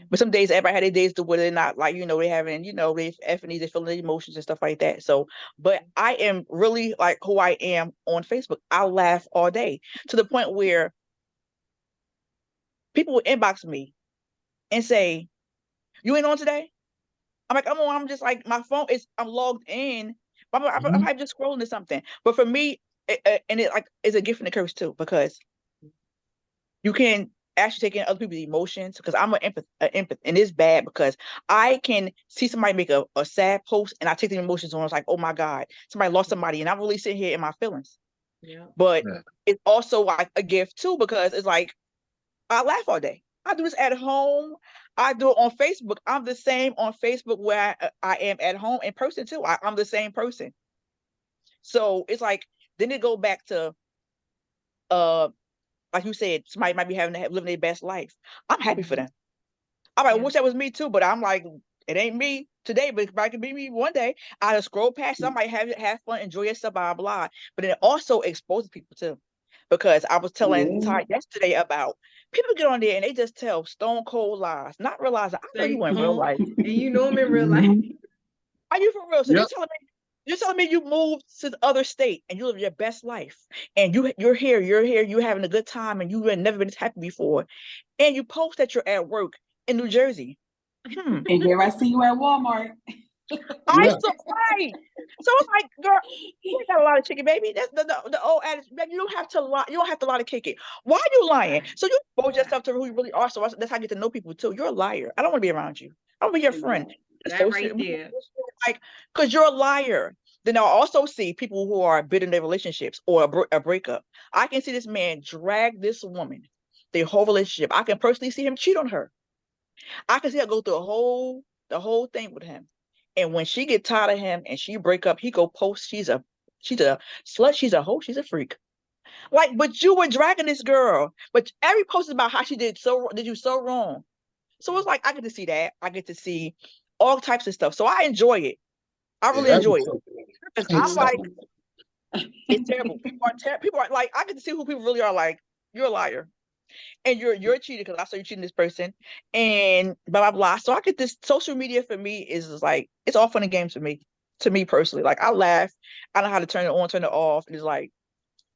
S2: But some days everybody had their days to where they're not like, they having, they effing, they feeling their emotions and stuff like that. So, but I am really like who I am on Facebook. I laugh all day to the point where people would inbox me and say, you ain't on today? I'm like, I'm on. I'm just like, my phone is, I'm logged in. I'm just scrolling to something. But for me, and it like is a gift and a curse too, because you can actually take in other people's emotions. Because I'm an empath, and it's bad because I can see somebody make a sad post, and I take the emotions on. It's like, oh my God, somebody lost somebody, and I'm really sitting here in my feelings. But it's also like a gift too, because it's like I laugh all day. I do this at home. I do it on Facebook. I'm the same on Facebook where I am at home in person too. I'm the same person. So it's like, then it go back to, like you said, somebody might be living their best life. I'm happy for them. I wish that was me too, but I'm like, it ain't me today, but it could be me one day. I just scroll past somebody, have fun, enjoy yourself, blah, blah. But it also exposes people too. Because I was telling Ty yesterday about people get on there and they just tell stone cold lies, not realizing I know you in real life.
S4: And you know them in real life.
S2: Are you for real? So you're telling me you moved to the other state and you live your best life, and you're here, you're having a good time, and you've never been this happy before, and you post that you're at work in New Jersey.
S5: And here I see you at Walmart.
S2: I'm surprised. So I'm like, girl, you got a lot of chicken, baby. That's the old adage. Baby, you don't have to lie. You don't have to lie to kick it. Why are you lying? So you expose yourself to who you really are. So that's how I get to know people too. You're a liar. I don't want to be around you. I don't want to be your friend.
S4: That right there.
S2: Like, because you're a liar. Then I'll also see people who are bitter in their relationships or a breakup. I can see this man drag this woman, their whole relationship. I can personally see him cheat on her. I can see her go through the whole thing with him. And when she get tired of him and she break up, he go post, she's a slut, she's a hoe, she's a freak. Like, but you were dragging this girl. But every post is about how she did you so wrong. So it's like I get to see that. I get to see all types of stuff. So I enjoy it. I really
S1: Yeah,
S2: enjoy it. Because I'm
S1: so,
S2: like, it's terrible. People are like, I get to see who people really are. Like, you're a liar. And you're a cheater because I saw you cheating this person and blah blah blah. So I get this social media for me is like it's all fun and games for me. To me personally. Like I laugh. I know how to turn it on, turn it off. It's like,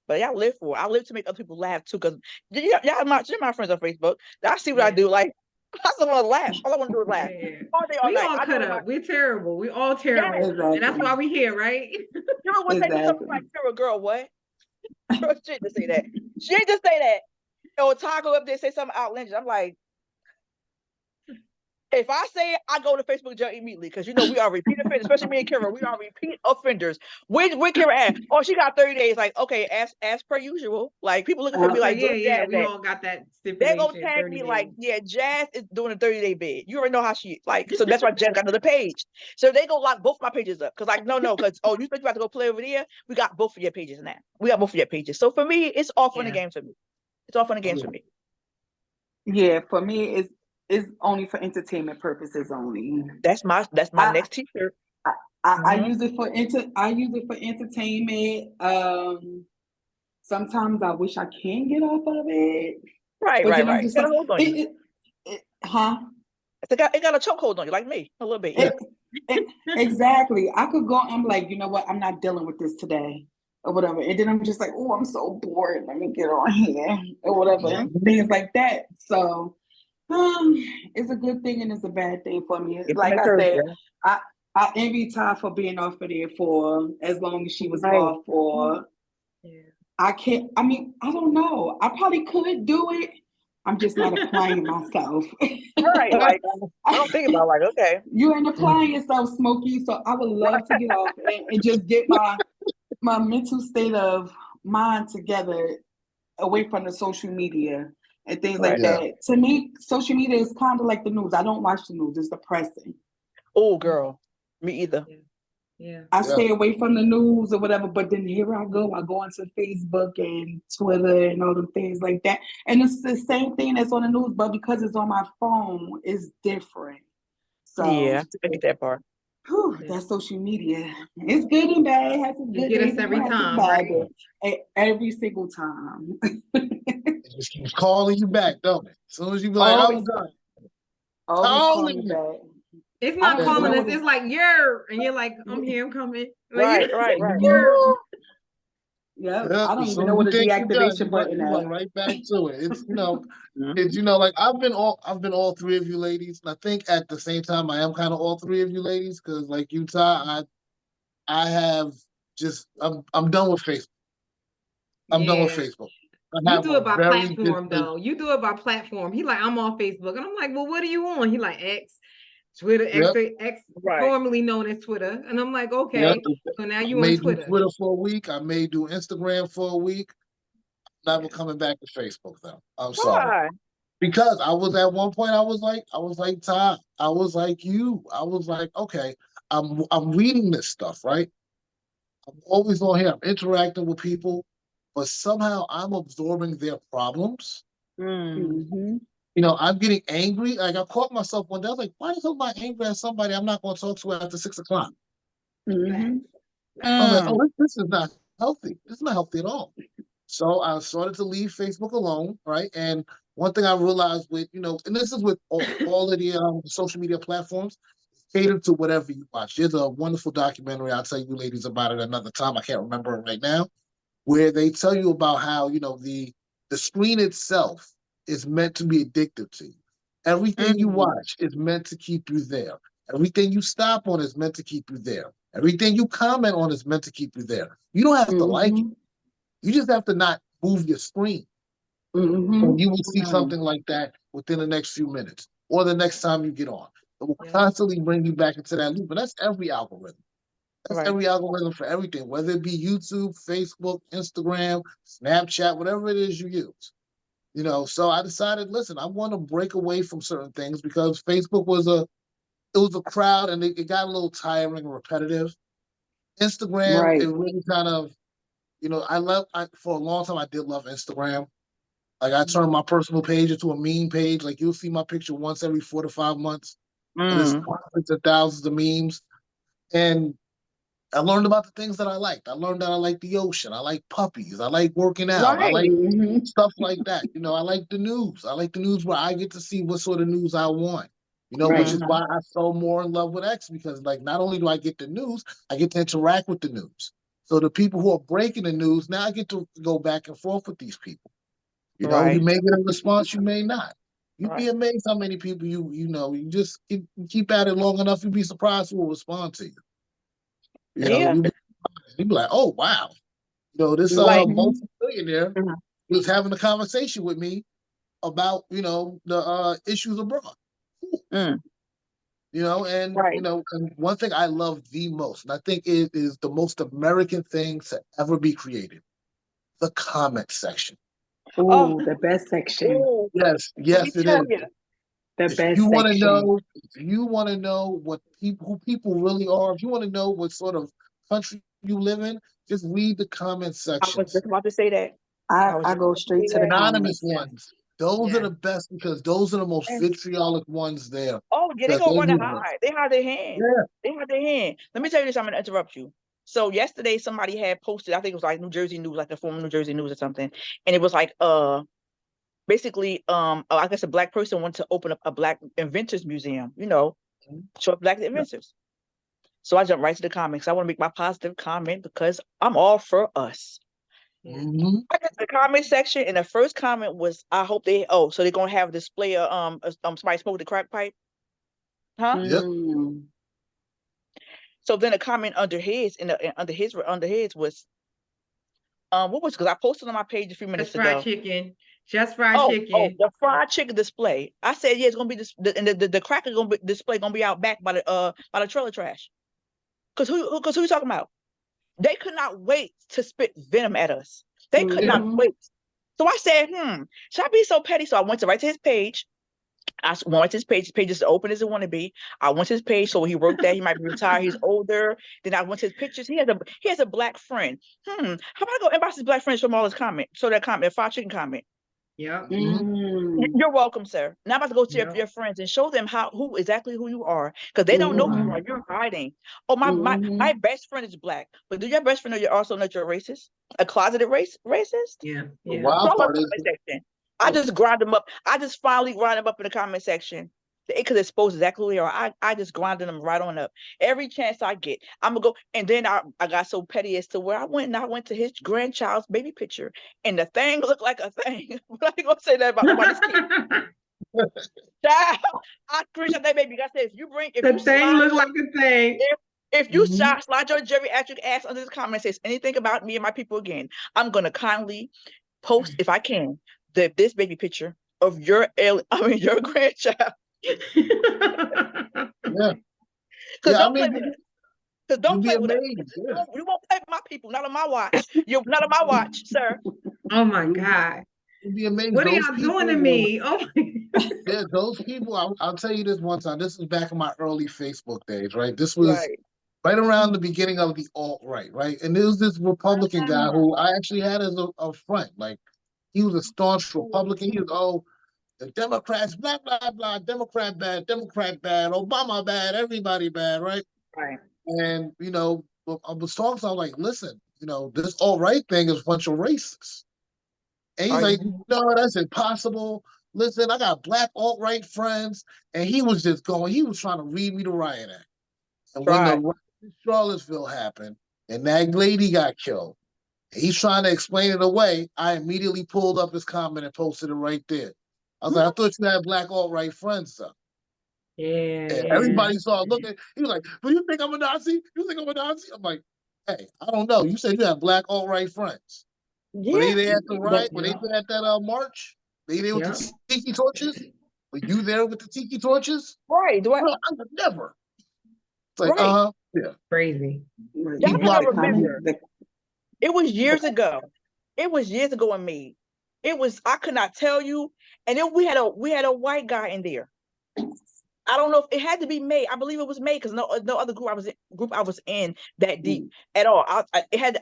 S2: but yeah, I live for it. I live to make other people laugh too. Cause you're my friends on Facebook. I see what I do. Like I just want to laugh. All I want to do is laugh.
S4: Yeah.
S2: All day, all
S4: We
S2: night.
S4: all
S2: I
S4: cut
S2: know
S4: up. We're terrible. We all terrible.
S2: Yes.
S4: And that's why we here, right?
S2: You know what they do something like, you're a girl, what? Girl, she ain't just say that. She ain't just say that. Or Ty go up there and say something outlandish. I'm like, if I say it, I go to Facebook jail immediately because you know we are repeat offenders, especially me and Kira. We are repeat offenders. Where Kira at? Oh, she got 30 days. Like, okay, as per usual. Like people looking for me like,
S4: yeah.
S2: Jazz
S4: We
S2: at?
S4: all got that
S2: They gonna
S4: stipulation.
S2: tag
S4: 30
S2: me
S4: days.
S2: like, yeah, Jazz is doing a 30-day bid. You already know how she like. So that's why Jazz got another page. So they go lock both my pages up because like, no, because you think you about to go play over there? We got both of your pages now. We got both of your pages. So for me, it's all fun and games for me. It's all fun and games for me.
S5: Yeah, for me, it's only for entertainment purposes only.
S2: That's my next T-shirt.
S5: I use it for entertainment. Sometimes I wish I can get off of it.
S2: Right.
S5: I'm just like,
S2: hold on you.
S5: Huh?
S2: It got a chokehold on you, like me, a little bit. Yeah.
S5: Exactly. I could go. I'm like, you know what? I'm not dealing with this today, or whatever. And then I'm just like, oh, I'm so bored. Let me get on here, or whatever. Things like that. So, it's a good thing and it's a bad thing for me. Like I said, I envy Ty for being off of there for as long as she was off for. Yeah. I can't. I mean, I don't know. I probably could do it. I'm just not applying myself.
S2: Right. Like I don't think about like, okay.
S5: You ain't applying yourself, Smokey. So I would love to get off and just get my mental state of mind together away from the social media and things like that. To me, social media is kind of like the news. I don't watch the news. It's depressing.
S2: Oh, girl. Me either.
S4: Yeah.
S5: I stay away from the news or whatever, but then here I go onto Facebook and Twitter and all the things like that. And it's the same thing that's on the news, but because it's on my phone, it's different. So
S2: yeah, I get that part.
S5: That's social media. It's good and bad. It has its good days
S4: every time,
S5: right? Every single time.
S1: It just keeps calling you back, don't it? As soon as you be like, I'm done.
S5: Always calling you back.
S4: It's not calling us. It's like, and you're like, I'm here, I'm coming. Like,
S2: right.
S5: Yeah, I don't even know what a deactivation button is.
S1: Right back to it. It's like I've been all three of you ladies, and I think at the same time I am kind of all three of you ladies because like you, Ty, I have just I'm done with Facebook. I'm done with Facebook.
S4: You do it by platform though. You do it by platform. He like, I'm on Facebook, and I'm like, well, what are you on? He like X. Twitter, X formerly known as Twitter. And I'm like, okay, so now you on Twitter.
S1: Do Twitter for a week. I may do Instagram for a week. I'm never coming back to Facebook though. I'm sorry. Because I was at one point, I was like Ty. I was like you. I was like, okay, I'm reading this stuff, right? I'm always on here. I'm interacting with people, but somehow I'm absorbing their problems.
S2: Mm-hmm.
S1: I'm getting angry. Like I caught myself one day. I was like, why the hell am I angry at somebody I'm not going to talk to after 6 o'clock?
S5: Mm-hmm.
S1: I was like, oh, this is not healthy. This is not healthy at all. So I started to leave Facebook alone, right? And one thing I realized with, and this is with all of the social media platforms, cater to whatever you watch. There's a wonderful documentary. I'll tell you ladies about it another time. I can't remember it right now, where they tell you about how, the screen itself is meant to be addictive to you. Everything you watch is meant to keep you there. Everything you stop on is meant to keep you there. Everything you comment on is meant to keep you there. You don't have to like it. You just have to not move your screen. And you will see something like that within the next few minutes or the next time you get on. It will constantly bring you back into that loop. And that's every algorithm. That's every algorithm for everything, whether it be YouTube, Facebook, Instagram, Snapchat, whatever it is you use. So I decided, listen, I want to break away from certain things because Facebook was a crowd and it got a little tiring and repetitive. Instagram, it really kind of You know, for a long time I did love Instagram. Like I turned my personal page into a meme page. Like you'll see my picture once every 4 to 5 months, and there's hundreds of thousands of memes. And I learned about the things that I liked. I learned that I like the ocean. I like puppies. I like working out. I
S2: Right.
S1: like
S5: Mhm.
S1: stuff like that. You know, I like the news. I like the news where I get to see what sort of news I want. You know, which
S5: Right.
S1: is why I fell more in love with X, because like not only do I get the news, I get to interact with the news. So the people who are breaking the news, now I get to go back and forth with these people. You know, you
S2: Right.
S1: may get a response, you may not. You'd be
S2: Right.
S1: amazed how many people you know, you just keep at it long enough, you'd be surprised who will respond to you. You know,
S2: Yeah.
S1: you'd be like, oh wow. You know, this
S2: Like,
S5: Mhm.
S1: multi-millionaire
S2: Mhm.
S1: was having a conversation with me about, you know, the issues abroad.
S2: Mm.
S1: You know, and
S2: Right.
S1: you know, and one thing I love the most, and I think it is the most American thing to ever be created, the comment section.
S2: Oh,
S5: Ooh, the best section.
S1: Yes,
S2: let me
S1: yes, it
S2: tell
S1: is.
S2: you.
S5: The
S1: If you
S5: best
S1: want to
S5: section.
S1: know, if you want to know who people really are, if you want to know what sort of country you live in, just read the comment
S2: I was
S1: sections.
S2: just about to say that.
S5: I,
S2: I was
S5: I
S2: just
S5: go
S2: about to
S5: straight
S2: say
S5: to the
S2: that.
S1: Anonymous
S5: comments.
S4: Yeah.
S1: ones, those are
S4: Yeah.
S1: the best because those are the most
S2: And,
S1: vitriolic ones there.
S2: oh, yeah, they
S1: Because
S2: gonna
S1: they
S2: run and
S1: will,
S2: hide. They hide their hand.
S1: yeah.
S2: They hide their hand. Let me tell you this. I'm gonna interrupt you. So yesterday, somebody had posted. I think it was like New Jersey News, like the former New Jersey News or something, and it was like basically I guess a black person wanted to open up a black inventors museum. You know, show black inventors. So I jumped right to the comments. I want to make my positive comment because I'm all for us.
S1: Mhm.
S2: I got to the comment section, and the first comment was, "I hope they so they're gonna have a display of somebody smoke the crack pipe, huh?"
S1: Yep.
S5: Mm.
S2: So then a comment under his under his was what was, because I posted on my page a few minutes
S4: Just fried
S2: ago.
S4: chicken. Just fried
S2: Oh,
S4: chicken.
S2: the fried chicken display. I said, yeah, it's gonna be this, and the cracker gonna be display gonna be out back by the trailer trash. Cause who you talking about? They could not wait to spit venom at us. They could
S1: Yeah.
S2: not
S5: Mhm.
S2: wait. So I said, should I be so petty? So I went to right to his page. I went to his page. His page is open as it want to be. I went to his page, so he worked there. He might be retired. He's older. Then I went to his pictures. He has a black friend. How about I go inbox his black friends from all his comment? So that comment, fried chicken comment.
S4: Yep.
S1: Mhm.
S5: Mm.
S2: You're welcome, sir. Now I'm about to go to
S4: Yep.
S2: your friends and show them exactly who you are, because they don't know who you
S5: Mhm.
S2: are. You're hiding. Oh, my
S5: Mhm.
S2: best friend is black, but do your best friend know you're also not you're racist, a closeted racist?
S4: Yeah.
S1: The
S4: Yeah.
S2: So
S1: wild
S2: I went
S1: part
S2: to the
S1: is,
S2: comment section. I just grind them up. I just finally grind them up in the comment section. It could expose exactly who they are. I just grinded them right on up. Every chance I get, I'm gonna go. And then I got so petty as to where I went to his grandchild's baby picture, and the thing looked like a thing. But I ain't gonna say that about this kid. Child, I screenshot that baby. I said, if
S4: The
S2: you
S4: thing
S2: slide
S4: looked like a thing.
S2: if you
S1: Mhm.
S2: slide your geriatric ass under this comment and says anything about me and my people again, I'm gonna kindly post, if I can, this baby picture of your grandchild.
S1: Yeah.
S2: Cause
S1: Yeah. I
S2: don't play
S1: mean,
S2: with us. Cause
S1: you'd
S2: don't
S1: be
S2: play with us.
S1: amazed. Yeah.
S2: You won't play with my people, not on my watch. You're not on my watch, sir.
S4: Oh my
S1: You'd be,
S4: God.
S1: you'd be amazed.
S4: What are
S1: Those
S4: y'all doing
S1: people
S4: to
S1: will,
S4: me? Oh my.
S1: yeah, those people, I'll tell you this one time. This is back in my early Facebook days, right? This was
S2: Right.
S1: right around the beginning of the alt-right, right? And there was this Republican guy who I actually had as a friend. Like, he was a staunch Republican. He was, oh, the Democrats, blah, blah, blah, Democrat bad, Obama bad, everybody bad, right?
S2: Right.
S1: And, you know, I was talking, so I was like, listen, you know, this alt-right thing is a bunch of racists. And he's
S2: Are
S1: like,
S2: you
S1: no, that's impossible. Listen, I got black alt-right friends. And he was just going, he was trying to read me the riot act. And when the
S2: right?
S1: riot in Charlottesville happened and that lady got killed, and he's trying to explain it away, I immediately pulled up his comment and posted it right there. I was like, I thought you had black alt-right friends, though.
S4: Yeah,
S1: And
S4: yeah.
S1: everybody started looking. He was like, do you think I'm a Nazi? You think I'm a Nazi? I'm like, hey, I don't know. You said you had black alt-right friends. Were they
S2: Yeah.
S1: there at the riot?
S5: That,
S1: Were they
S4: Yep.
S1: there at that march? They there with
S4: Yep.
S1: the tiki torches? Were you there with the tiki torches?
S2: Right. Do I?
S1: No, I would never. It's like,
S2: Right.
S1: yeah.
S4: Crazy.
S1: He
S2: Y'all
S5: the
S2: gotta
S1: blocked me.
S5: comment,
S1: Yeah.
S2: remember. It was years ago. It was years ago in me. It was, I could not tell you. And then we had a white guy in there. I don't know if it had to be May. I believe it was May because no other group I was in that deep at all. I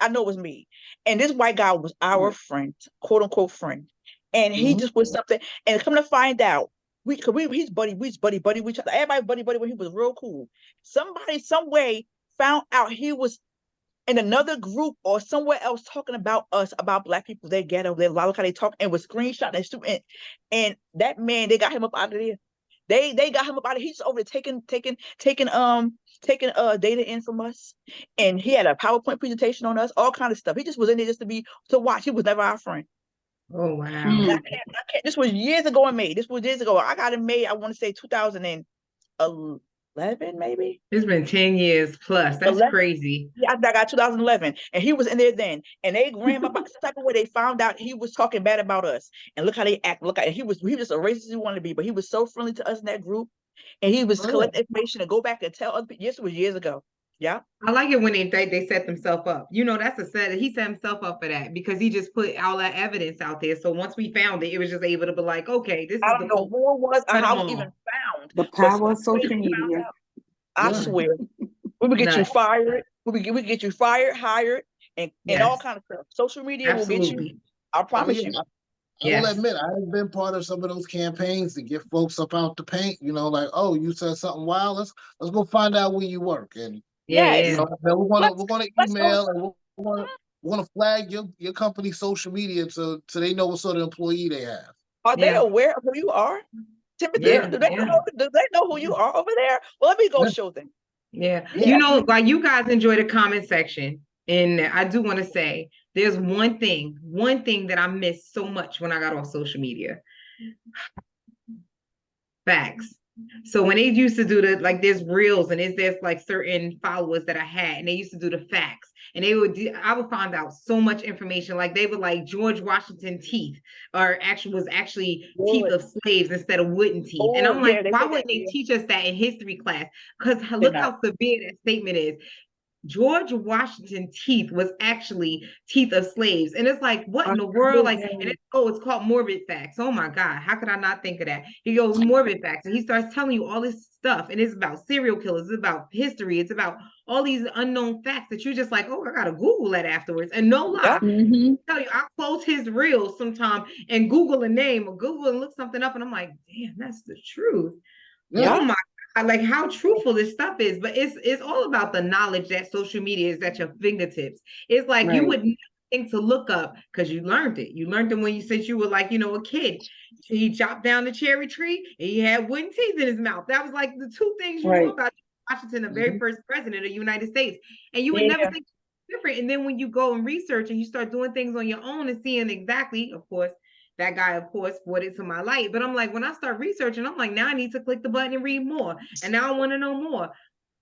S2: know it was me. And this white guy was our friend, quote unquote friend. And he just was something. And come to find out, he's buddy with each other. Everybody buddy when he was real cool. Somebody some way found out he was in another group or somewhere else talking about us, about Black people, their ghetto, their loud how they talk, and was screenshot and that man, they got him up out of there. They got him up out of. He's over there taking data in from us, and he had a PowerPoint presentation on us, all kind of stuff. He just was in there just to watch. He was never our friend.
S4: Oh wow!
S2: I can't. This was years ago in May. This was years ago. I got in May. I want to say 2011, maybe.
S4: It's been 10 years plus. That's
S2: 11?
S4: crazy.
S2: Yeah, I got 2011, and he was in there then. And they ran about some type of way. They found out he was talking bad about us, and look how they act. Look at he was just a racist as he wanted to be, but he was so friendly to us in that group, and he was collecting information to go back and tell other people. Yes, it was years ago. Yeah.
S4: I like it when they set themselves up. You know, that's a set. He set himself up for that because he just put all that evidence out there. So once we found it, it was just able to be like, okay, this is
S2: I don't know who it was or how it was even found.
S5: The power of social media.
S2: I swear, we would get you fired. We would get you fired, hired, and all kind of stuff. Social media will get you. I promise you.
S1: I will admit, I have been part of some of those campaigns to get folks up out the paint. You know, like, oh, you said something wild. Let's go find out where you work. And you know, we're gonna email and we're gonna flag your company's social media so they know what sort of employee they have.
S2: Are they aware of who you are? Timothy, do they know who you are over there? Well, let me go show them.
S4: Yeah. You know, like you guys enjoy the comment section. And I do want to say there's one thing that I missed so much when I got off social media. Facts. So when they used to do there's reels and there's like certain followers that I had, and they used to do the facts, and I would find out so much information. Like they would like George Washington teeth was actually teeth of slaves instead of wooden teeth. And I'm like, why wouldn't they teach us that in history class? Because look how severe that statement is. George Washington teeth was actually teeth of slaves. And it's like, what in the world? Like, and it's called morbid facts. Oh my God, how could I not think of that? He goes, morbid facts. And he starts telling you all this stuff. And it's about serial killers, it's about history, it's about all these unknown facts that you're just like, oh, I gotta Google that afterwards. And no lie. I tell you, I close his reels sometime and Google a name or Google and look something up, and I'm like, damn, that's the truth. Oh my, like how truthful this stuff is. But it's all about the knowledge that social media is at your fingertips. It's like you would never think to look up because you learned it. You learned it when you were like, a kid. He chopped down the cherry tree and he had wooden teeth in his mouth. That was like the two things you knew about Washington, the very first president of the United States. And you would never think different. And then when you go and research and you start doing things on your own and seeing exactly, of course, that guy, of course, brought it to my light. But I'm like, when I start researching, I'm like, now I need to click the button and read more. And now I want to know more.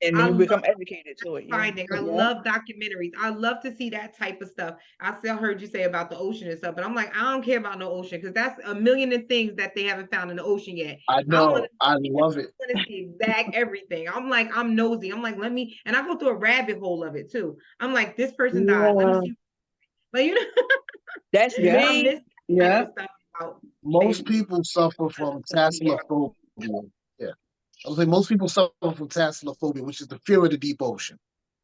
S2: And then you become educated to it.
S4: I love documentaries. I love to see that type of stuff. I still heard you say about the ocean and stuff, but I'm like, I don't care about no ocean because that's a million of things that they haven't found in the ocean yet.
S1: I know. I love it.
S4: I want to see exact everything. I'm like, I'm nosy. I'm like, and I go through a rabbit hole of it too. I'm like, this person died. Let me see. But
S2: that's me.
S5: Yeah.
S1: Most people suffer from tasselophobia. Yeah. I was like, most people suffer from tasselophobia, which is the fear of the deep ocean.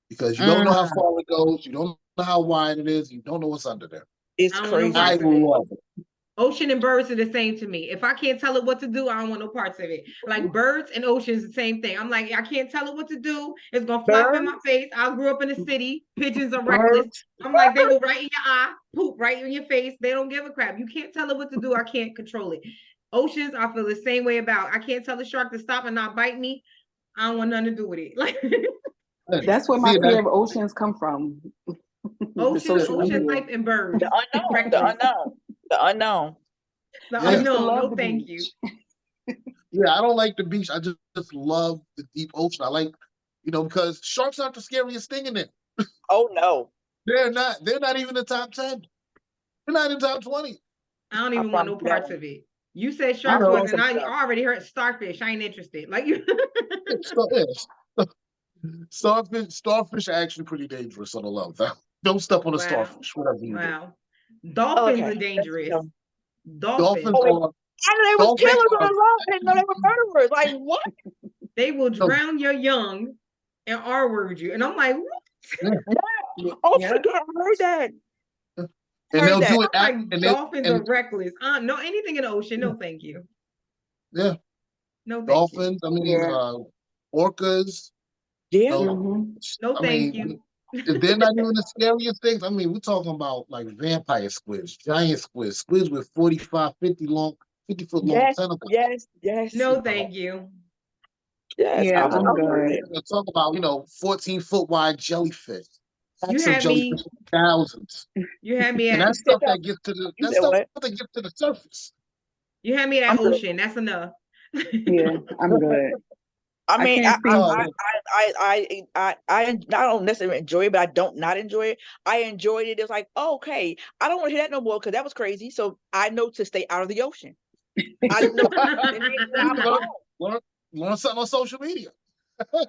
S1: Because you don't know how far it goes, you don't know how wide it is, you don't know what's under there.
S2: It's crazy.
S1: I love it.
S4: Ocean and birds are the same to me. If I can't tell it what to do, I don't want no parts of it. Like birds and oceans, the same thing. I'm like, I can't tell it what to do. It's gonna flop in my face. I grew up in the city. Pigeons are reckless. I'm like, they go right in your eye, poop right in your face. They don't give a crap. You can't tell it what to do. I can't control it. Oceans, I feel the same way about. I can't tell the shark to stop and not bite me. I don't want nothing to do with it. Like
S5: that's where my fear of oceans come from.
S4: Ocean life and birds.
S2: The unknown. The unknown.
S4: No, thank you.
S1: Yeah, I don't like the beach. I just love the deep ocean. I like, because sharks aren't the scariest thing in it.
S2: Oh no.
S1: They're not. They're not even the top 10. They're not in the top 20.
S4: I don't even want no parts of it. You said sharks wasn't. I already heard starfish. I ain't interested. Like you.
S1: Starfish are actually pretty dangerous on the level. Don't step on a starfish. Whatever you do.
S4: Dolphins are dangerous.
S1: Dolphins
S2: I know they were killers on the road. I didn't know they were murderers. Like what?
S4: They will
S1: So,
S4: drown your young and R-word you. And I'm like, what?
S2: Oh,
S5: Yeah.
S2: forget, I heard that.
S1: and
S2: Heard
S1: they'll
S2: that.
S1: do it
S4: I'm like,
S1: and
S4: dolphins are
S1: and
S4: reckless. No, anything in the ocean, no thank you.
S1: yeah,
S4: No thank you.
S1: dolphins. I mean,
S5: Yeah.
S1: orcas.
S2: Yeah.
S5: Mhm.
S4: No
S1: I
S4: thank
S1: mean,
S4: you.
S1: they're not even the scariest things. I mean, we're talking about like vampire squids, giant squids, squids with 45, 50 foot long
S2: Yes,
S1: tentacles.
S2: yes, yes,
S4: No
S1: You know,
S4: thank you.
S2: yes.
S5: Yeah,
S2: I've
S5: I'm
S2: heard
S5: good.
S2: it.
S1: talk about 14-foot wide jellyfish,
S4: You
S1: packs of
S4: had me,
S1: jellyfish, thousands,
S4: you had me
S1: and
S4: at
S1: that's
S2: You
S1: stuff that gets to the
S2: said what?
S1: surface.
S4: you had me
S2: I'm
S4: at
S2: good.
S4: ocean. That's enough.
S5: Yeah, I'm good.
S2: I
S5: I
S2: mean,
S5: can't see.
S2: I don't necessarily enjoy it, but I don't not enjoy it. I enjoyed it. It was like, oh, okay, I don't want to hear that no more because that was crazy. So I know to stay out of the ocean. I know. And then when I'm
S1: learn,
S2: home,
S1: learn, learn something on social media.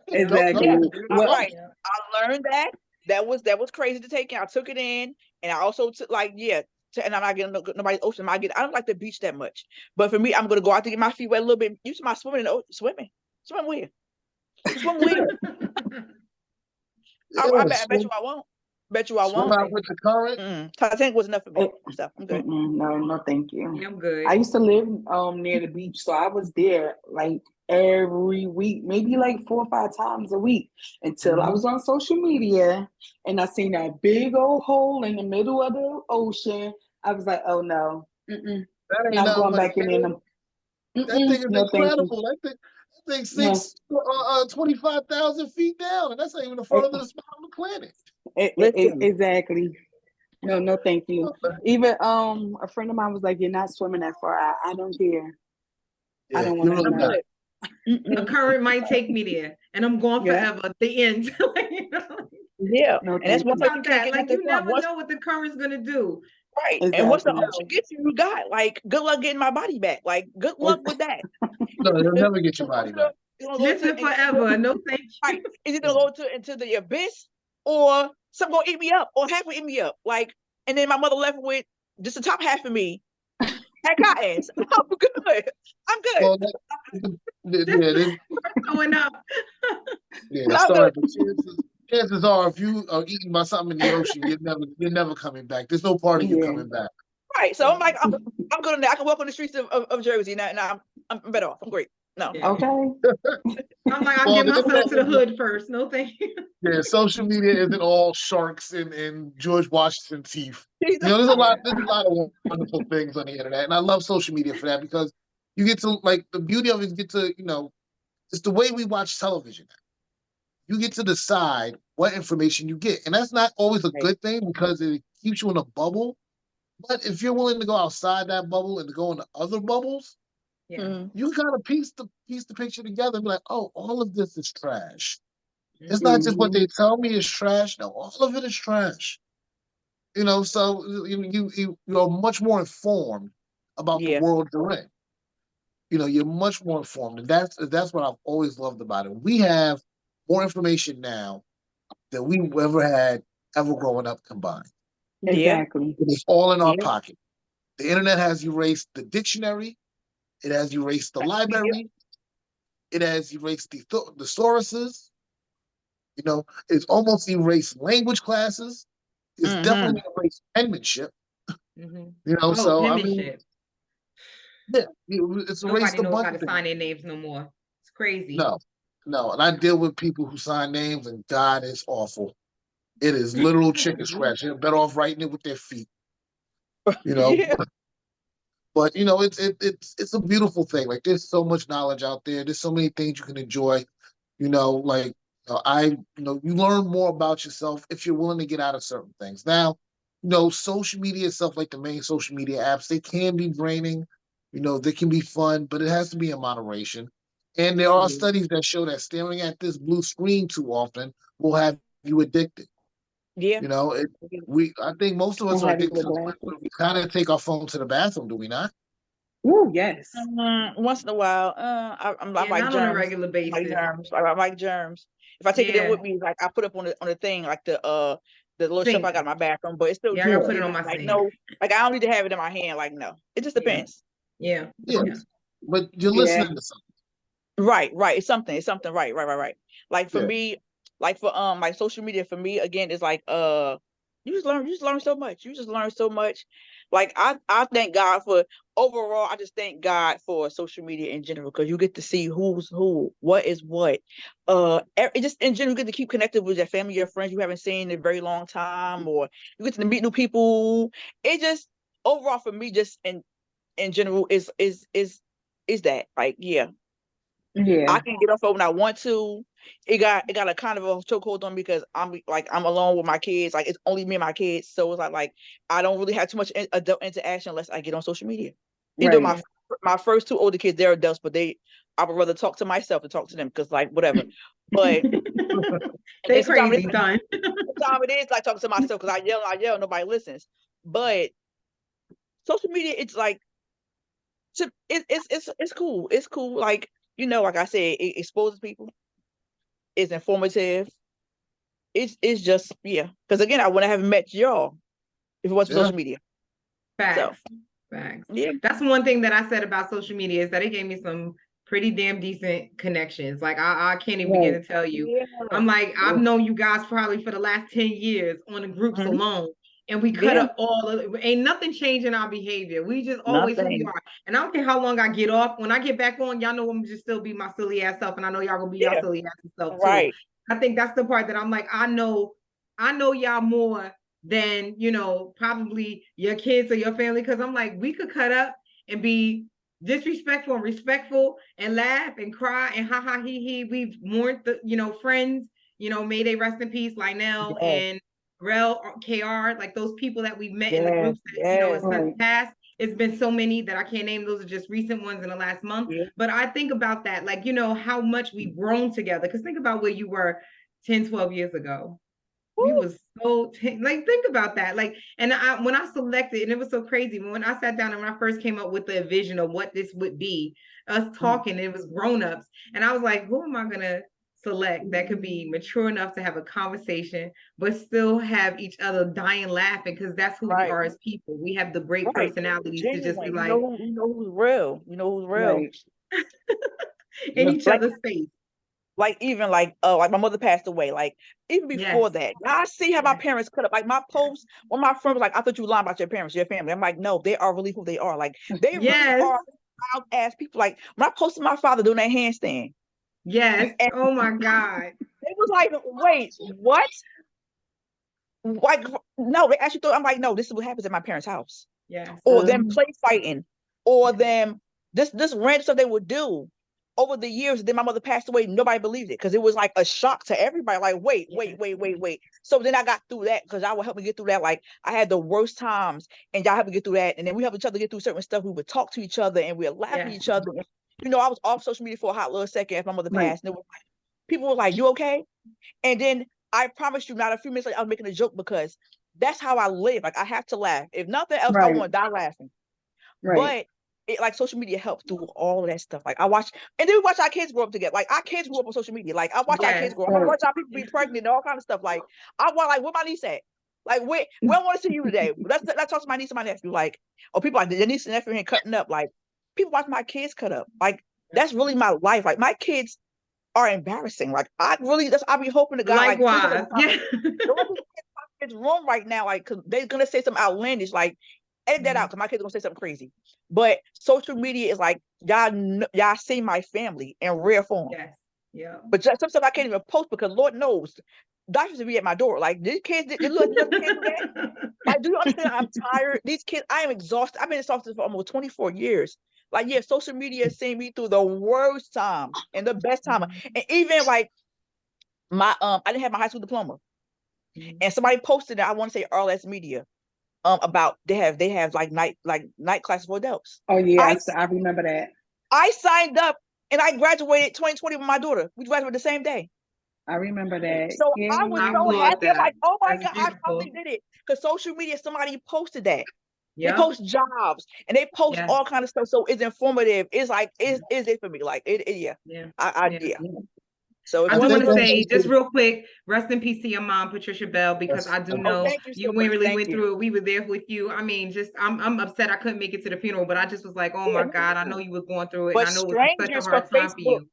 S5: Exactly.
S2: yeah,
S5: What?
S2: right. I learned that. That was crazy to take in. I took it in, and I also took and I'm not getting nobody's ocean. I don't like the beach that much, but for me, I'm gonna go out to get my feet wet a little bit. Use my swimming in the swimming. Swim where? Swim where? I
S1: Yes,
S2: bet you I won't. Bet you I
S1: swim
S2: won't.
S1: out with the current.
S2: Titanic was enough for me.
S5: Eh,
S2: So I'm good.
S5: No, no, thank you.
S4: Yeah, I'm good.
S5: I used to live near the beach, so I was there like every week, maybe like 4 or 5 times a week, until I was on social media and I seen that big old hole in the middle of the ocean. I was like, oh no,
S1: That ain't
S5: not
S1: nothing
S5: going
S1: but a
S5: back in there.
S1: cave. That thing is
S5: No, thank you.
S1: incredible. That thing
S5: No,
S1: sinks 25,000 feet down, and that's not even the
S5: eh,
S1: furthest spot on the planet.
S2: Listen,
S5: exactly. No, no, thank you. Even a friend of mine was like, "You're not swimming that far. I don't care. I
S1: Yeah,
S5: don't want
S1: you're
S5: to
S1: really
S2: I'm
S5: know."
S1: not.
S2: good.
S4: A current might take me there, and I'm gone
S5: Yeah.
S4: forever. The end. Like, you know?
S2: Yeah,
S5: No,
S2: and that's
S5: thank
S2: one
S4: Think
S5: you.
S2: place you
S4: about
S2: can't
S4: that.
S2: get
S4: Like,
S2: nothing
S4: you
S2: from.
S4: never know what the current's gonna do.
S2: Right, and once the
S5: Exactly.
S2: ocean gets you, you got like good luck getting my body back. Like good luck with that.
S1: No, you'll
S2: It's
S1: never get your body back.
S2: gonna go
S4: Missing forever. No, thank
S2: right.
S4: you.
S2: Is it gonna go into the abyss or something gonna eat me up or half will eat me up? Like, and then my mother left with just the top half of me. Heck, I ass. I'm good. I'm good.
S1: Well, yeah,
S4: Going up.
S2: I'm
S1: sorry,
S2: good.
S1: but chances are, if you are eaten by something in the ocean, you're never coming back. There's no part of you
S5: Yeah.
S1: coming back.
S2: Right. So I'm like, I'm good on that. I can walk on the streets of Jersey now. Now I'm better off. I'm great. No.
S4: Yeah.
S5: Okay.
S4: I'm like, I'll
S1: Well,
S4: get
S1: the
S4: myself
S1: internet
S4: to the
S1: isn't,
S4: hood first. No, thank you.
S1: yeah, social media isn't all sharks and George Washington teeth.
S2: Jesus.
S1: There's a
S4: Yeah.
S1: lot of wonderful things on the internet, and I love social media for that because you get to the beauty of it is get to it's the way we watch television. You get to decide what information you get, and that's not always a
S2: Right.
S1: good thing because it keeps you in a bubble. But if you're willing to go outside that bubble and to go into other bubbles,
S4: Yeah.
S1: you kind of piece the picture together and be like, oh, all of this is trash. It's not just what
S5: Mhm.
S1: they tell me is trash. No, all of it is trash. So you're much more informed about the
S2: Yeah.
S1: world you're in. You're much more informed, and that's what I've always loved about it. We have more information now than we ever growing up combined.
S2: Yeah.
S5: Exactly.
S1: It is all in our
S2: Yeah.
S1: pocket. The internet has erased the dictionary. It has erased the
S2: Yep.
S1: library. It has erased the thesauruses. It's almost erased language classes. It's
S2: Mm-hmm.
S1: definitely erased penmanship.
S4: Mm-hmm. Oh,
S1: So I mean,
S4: penmanship.
S1: yeah, it's erased
S4: Nobody
S1: a
S4: knows
S1: bunch
S4: how
S1: of
S4: to
S1: things.
S4: sign their names no more. It's crazy.
S1: No, no, and I deal with people who sign names, and God, it's awful. It is literal chicken scratch. They're better off writing it with their feet. You know,
S2: Yeah.
S1: but it's a beautiful thing. Like there's so much knowledge out there. There's so many things you can enjoy. Like you learn more about yourself if you're willing to get out of certain things. Now, social media stuff like the main social media apps, they can be draining. They can be fun, but it has to be in moderation. And there are
S2: Mhm.
S1: studies that show that staring at this blue screen too often will have you addicted.
S2: Yeah.
S1: I think most of us
S5: And
S1: are
S5: having
S1: addicted
S5: the
S1: to the point
S5: glasses.
S1: where we kind of take our phone to the bathroom, do we not?
S5: Ooh, yes.
S2: Once in a while, I'm
S4: Yeah,
S2: like
S4: not on a
S2: germs.
S4: regular
S2: Like
S4: basis.
S2: germs. I like germs. If I take it in
S4: Yeah.
S2: with me, like I put up on the thing, like the little shelf I
S4: Sink.
S2: got in my bathroom, but it's still
S4: Yeah, I gotta
S2: juicy.
S4: put
S5: Yeah.
S4: it
S2: It's
S4: on
S2: not
S4: my
S2: like
S4: sink.
S2: no, like I don't need to have it in my hand. Like no, it just
S4: Yeah.
S2: depends.
S4: Yeah.
S1: Yeah,
S4: Yeah.
S1: but you're
S5: Yeah.
S1: listening to something.
S2: Right, right. It's something. Right, right, right, right. Like for
S1: Yeah.
S2: me, like for like social media for me again is like you just learn so much. You just learn so much. Like I thank God for overall. I just thank God for social media in general because you get to see who's who, what is what. It just in general you get to keep connected with your family, your friends you haven't seen in a very long time, or you get to meet new people. It just overall for me, just in general, is that like yeah.
S5: Yeah.
S2: I can get off when I want to. It got a kind of a chokehold on me because I'm alone with my kids. Like it's only me and my kids, so it's like I don't really have too much adult interaction unless I get on social media. Either
S5: Right.
S2: my first two older kids, they're adults, but I would rather talk to myself than talk to them because like whatever. But
S4: They
S2: and sometimes
S4: crazy, son.
S2: it is like talking to myself because I yell, nobody listens. But social media, it's like it's cool. It's cool. Like like I said, it exposes people. It's informative. It's just yeah. Because again, I wouldn't have met y'all if it wasn't for
S1: Yeah.
S2: social media. So
S4: Facts. Facts.
S2: yeah,
S4: That's one thing that I said about social media is that it gave me some pretty damn decent connections. Like I can't even begin
S5: Right.
S4: to tell you.
S2: yeah,
S4: I'm like, I've known you guys probably for the last 10 years on the groups
S2: Mhm.
S4: alone. And we cut
S2: Yeah.
S4: up ain't nothing changing our behavior. We just always who we
S2: Nothing.
S4: are. And I don't care how long I get off. When I get back on, y'all know I'm just still be my silly ass self. And I know y'all gonna be y'all
S2: Yeah.
S4: silly ass self too.
S2: Right.
S4: I think that's the part that I'm like, I know y'all more than probably your kids or your family, because I'm like, we could cut up and be disrespectful and respectful and laugh and cry and ha ha he. We've mourned the friends, may they rest in peace, Lionel
S2: Yes.
S4: and Rel KR, like those people that we've met in the
S2: Yes.
S4: groups that
S2: Yes.
S4: it's since
S5: Right.
S4: past. It's been so many that I can't name. Those are just recent ones in the last month.
S2: Yeah.
S4: But I think about that, like, how much we've grown together. Because think about where you were 10, 12 years ago. We
S2: Woo.
S4: was so like, think about that. Like, and when I selected, and it was so crazy when I sat down and when I first came up with the vision of what this would be, us talking, it was grown-ups, and I was like, who am I gonna select that could be mature enough to have a conversation but still have each other dying laughing, because that's who we
S2: Right.
S4: are as people. We have the great
S2: Right.
S4: personalities to just be
S2: Genuine.
S4: like
S2: You know who's real. You know who's real.
S5: Right.
S4: in
S1: Yeah.
S4: each
S2: Like
S4: other's face.
S2: like even like my mother passed away. Like even before
S4: Yes.
S2: that, I see how my parents cut up. Like my posts, when my friend was like, "I thought you lying about your parents, your family." I'm like, no, they are really who they are. Like they really
S4: Yes.
S2: are wild ass people. Like when I posted my father doing that handstand,
S4: Yes.
S2: and
S4: Oh my God.
S2: they was like, "Wait, what?" Like no, they actually thought. I'm like, no, this is what happens at my parents' house,
S4: Yes.
S2: or them play fighting, or them this random stuff they would do. Over the years, then my mother passed away. Nobody believed it because it was like a shock to everybody. Like, wait. So then I got through that because y'all would help me get through that. Like, I had the worst times, and y'all helped me get through that. And then we help each other get through certain stuff. We would talk to each other, and we'd laugh at
S4: Yes.
S2: each other. And, I was off social media for a hot little second after my mother
S5: Right.
S2: passed. And it was like, people were like, "You okay?" And then I promise you, not a few minutes later, I was making a joke because that's how I live. Like, I have to laugh. If nothing else, I
S5: Right.
S2: want to die laughing.
S5: Right.
S2: But it like social media helped through all of that stuff. Like I watch, and then we watch our kids grow up together. Like our kids grew up on social media. Like I watch our
S4: Yes.
S2: kids grow up. I
S5: Right.
S2: watch our people be pregnant and all kind of stuff. Like I want, like, where my niece at? Like where I want to see you today. Let's talk to my niece and my nephew. Like, or people like the niece and nephew here cutting up. Like people watch my kids cut up. Like that's really my life. Like my kids are embarrassing. Like I be hoping to God, like please don't
S4: Likewise. Yeah.
S2: don't be in this room right now, like, cause they're gonna say something outlandish, like edit that out, cause my kids are gonna say something crazy. But social media is like y'all see my family in rare form.
S4: Yes. Yeah.
S2: But just some stuff I can't even post because Lord knows doctors will be at my door. Like these kids, they look at the kids that. Like, do you understand? I'm tired. These kids, I am exhausted. I've been exhausted for almost 24 years. Like, yeah, social media has seen me through the worst times and the best time. And even like my I didn't have my high school diploma. And somebody posted that I want to say RLS Media about they have like night classes for adults.
S5: Oh yes, I remember that.
S2: I signed up and I graduated 2020 with my daughter. We graduated the same day.
S5: I remember that.
S2: So
S5: Yeah.
S2: I was
S4: I
S2: so
S4: applaud
S2: happy. I'm
S4: that.
S2: like, oh my
S4: That's
S2: God, I
S4: beautiful.
S2: finally did it. Because social media, somebody posted that. They
S4: Yeah.
S2: post jobs and they post
S4: Yes.
S2: all kind of stuff. So it's informative. It's like, is it for me? Like yeah.
S4: Yeah.
S2: Yeah. So if
S4: I
S2: you
S4: just
S2: want
S4: want
S2: to
S4: to
S2: know,
S4: say, just real quick, rest in peace to your mom, Patricia Bell, because I do
S2: oh,
S4: know
S2: thank you so
S4: you
S2: much.
S4: really
S2: Thank
S4: went
S2: you.
S4: through it. We were there with you. I mean, just I'm upset I couldn't make it to the funeral, but I just was like, oh my God, I know you were going through it, and
S2: But
S4: I know it was such a
S2: strangers from
S4: hard time for
S2: Facebook,
S4: you.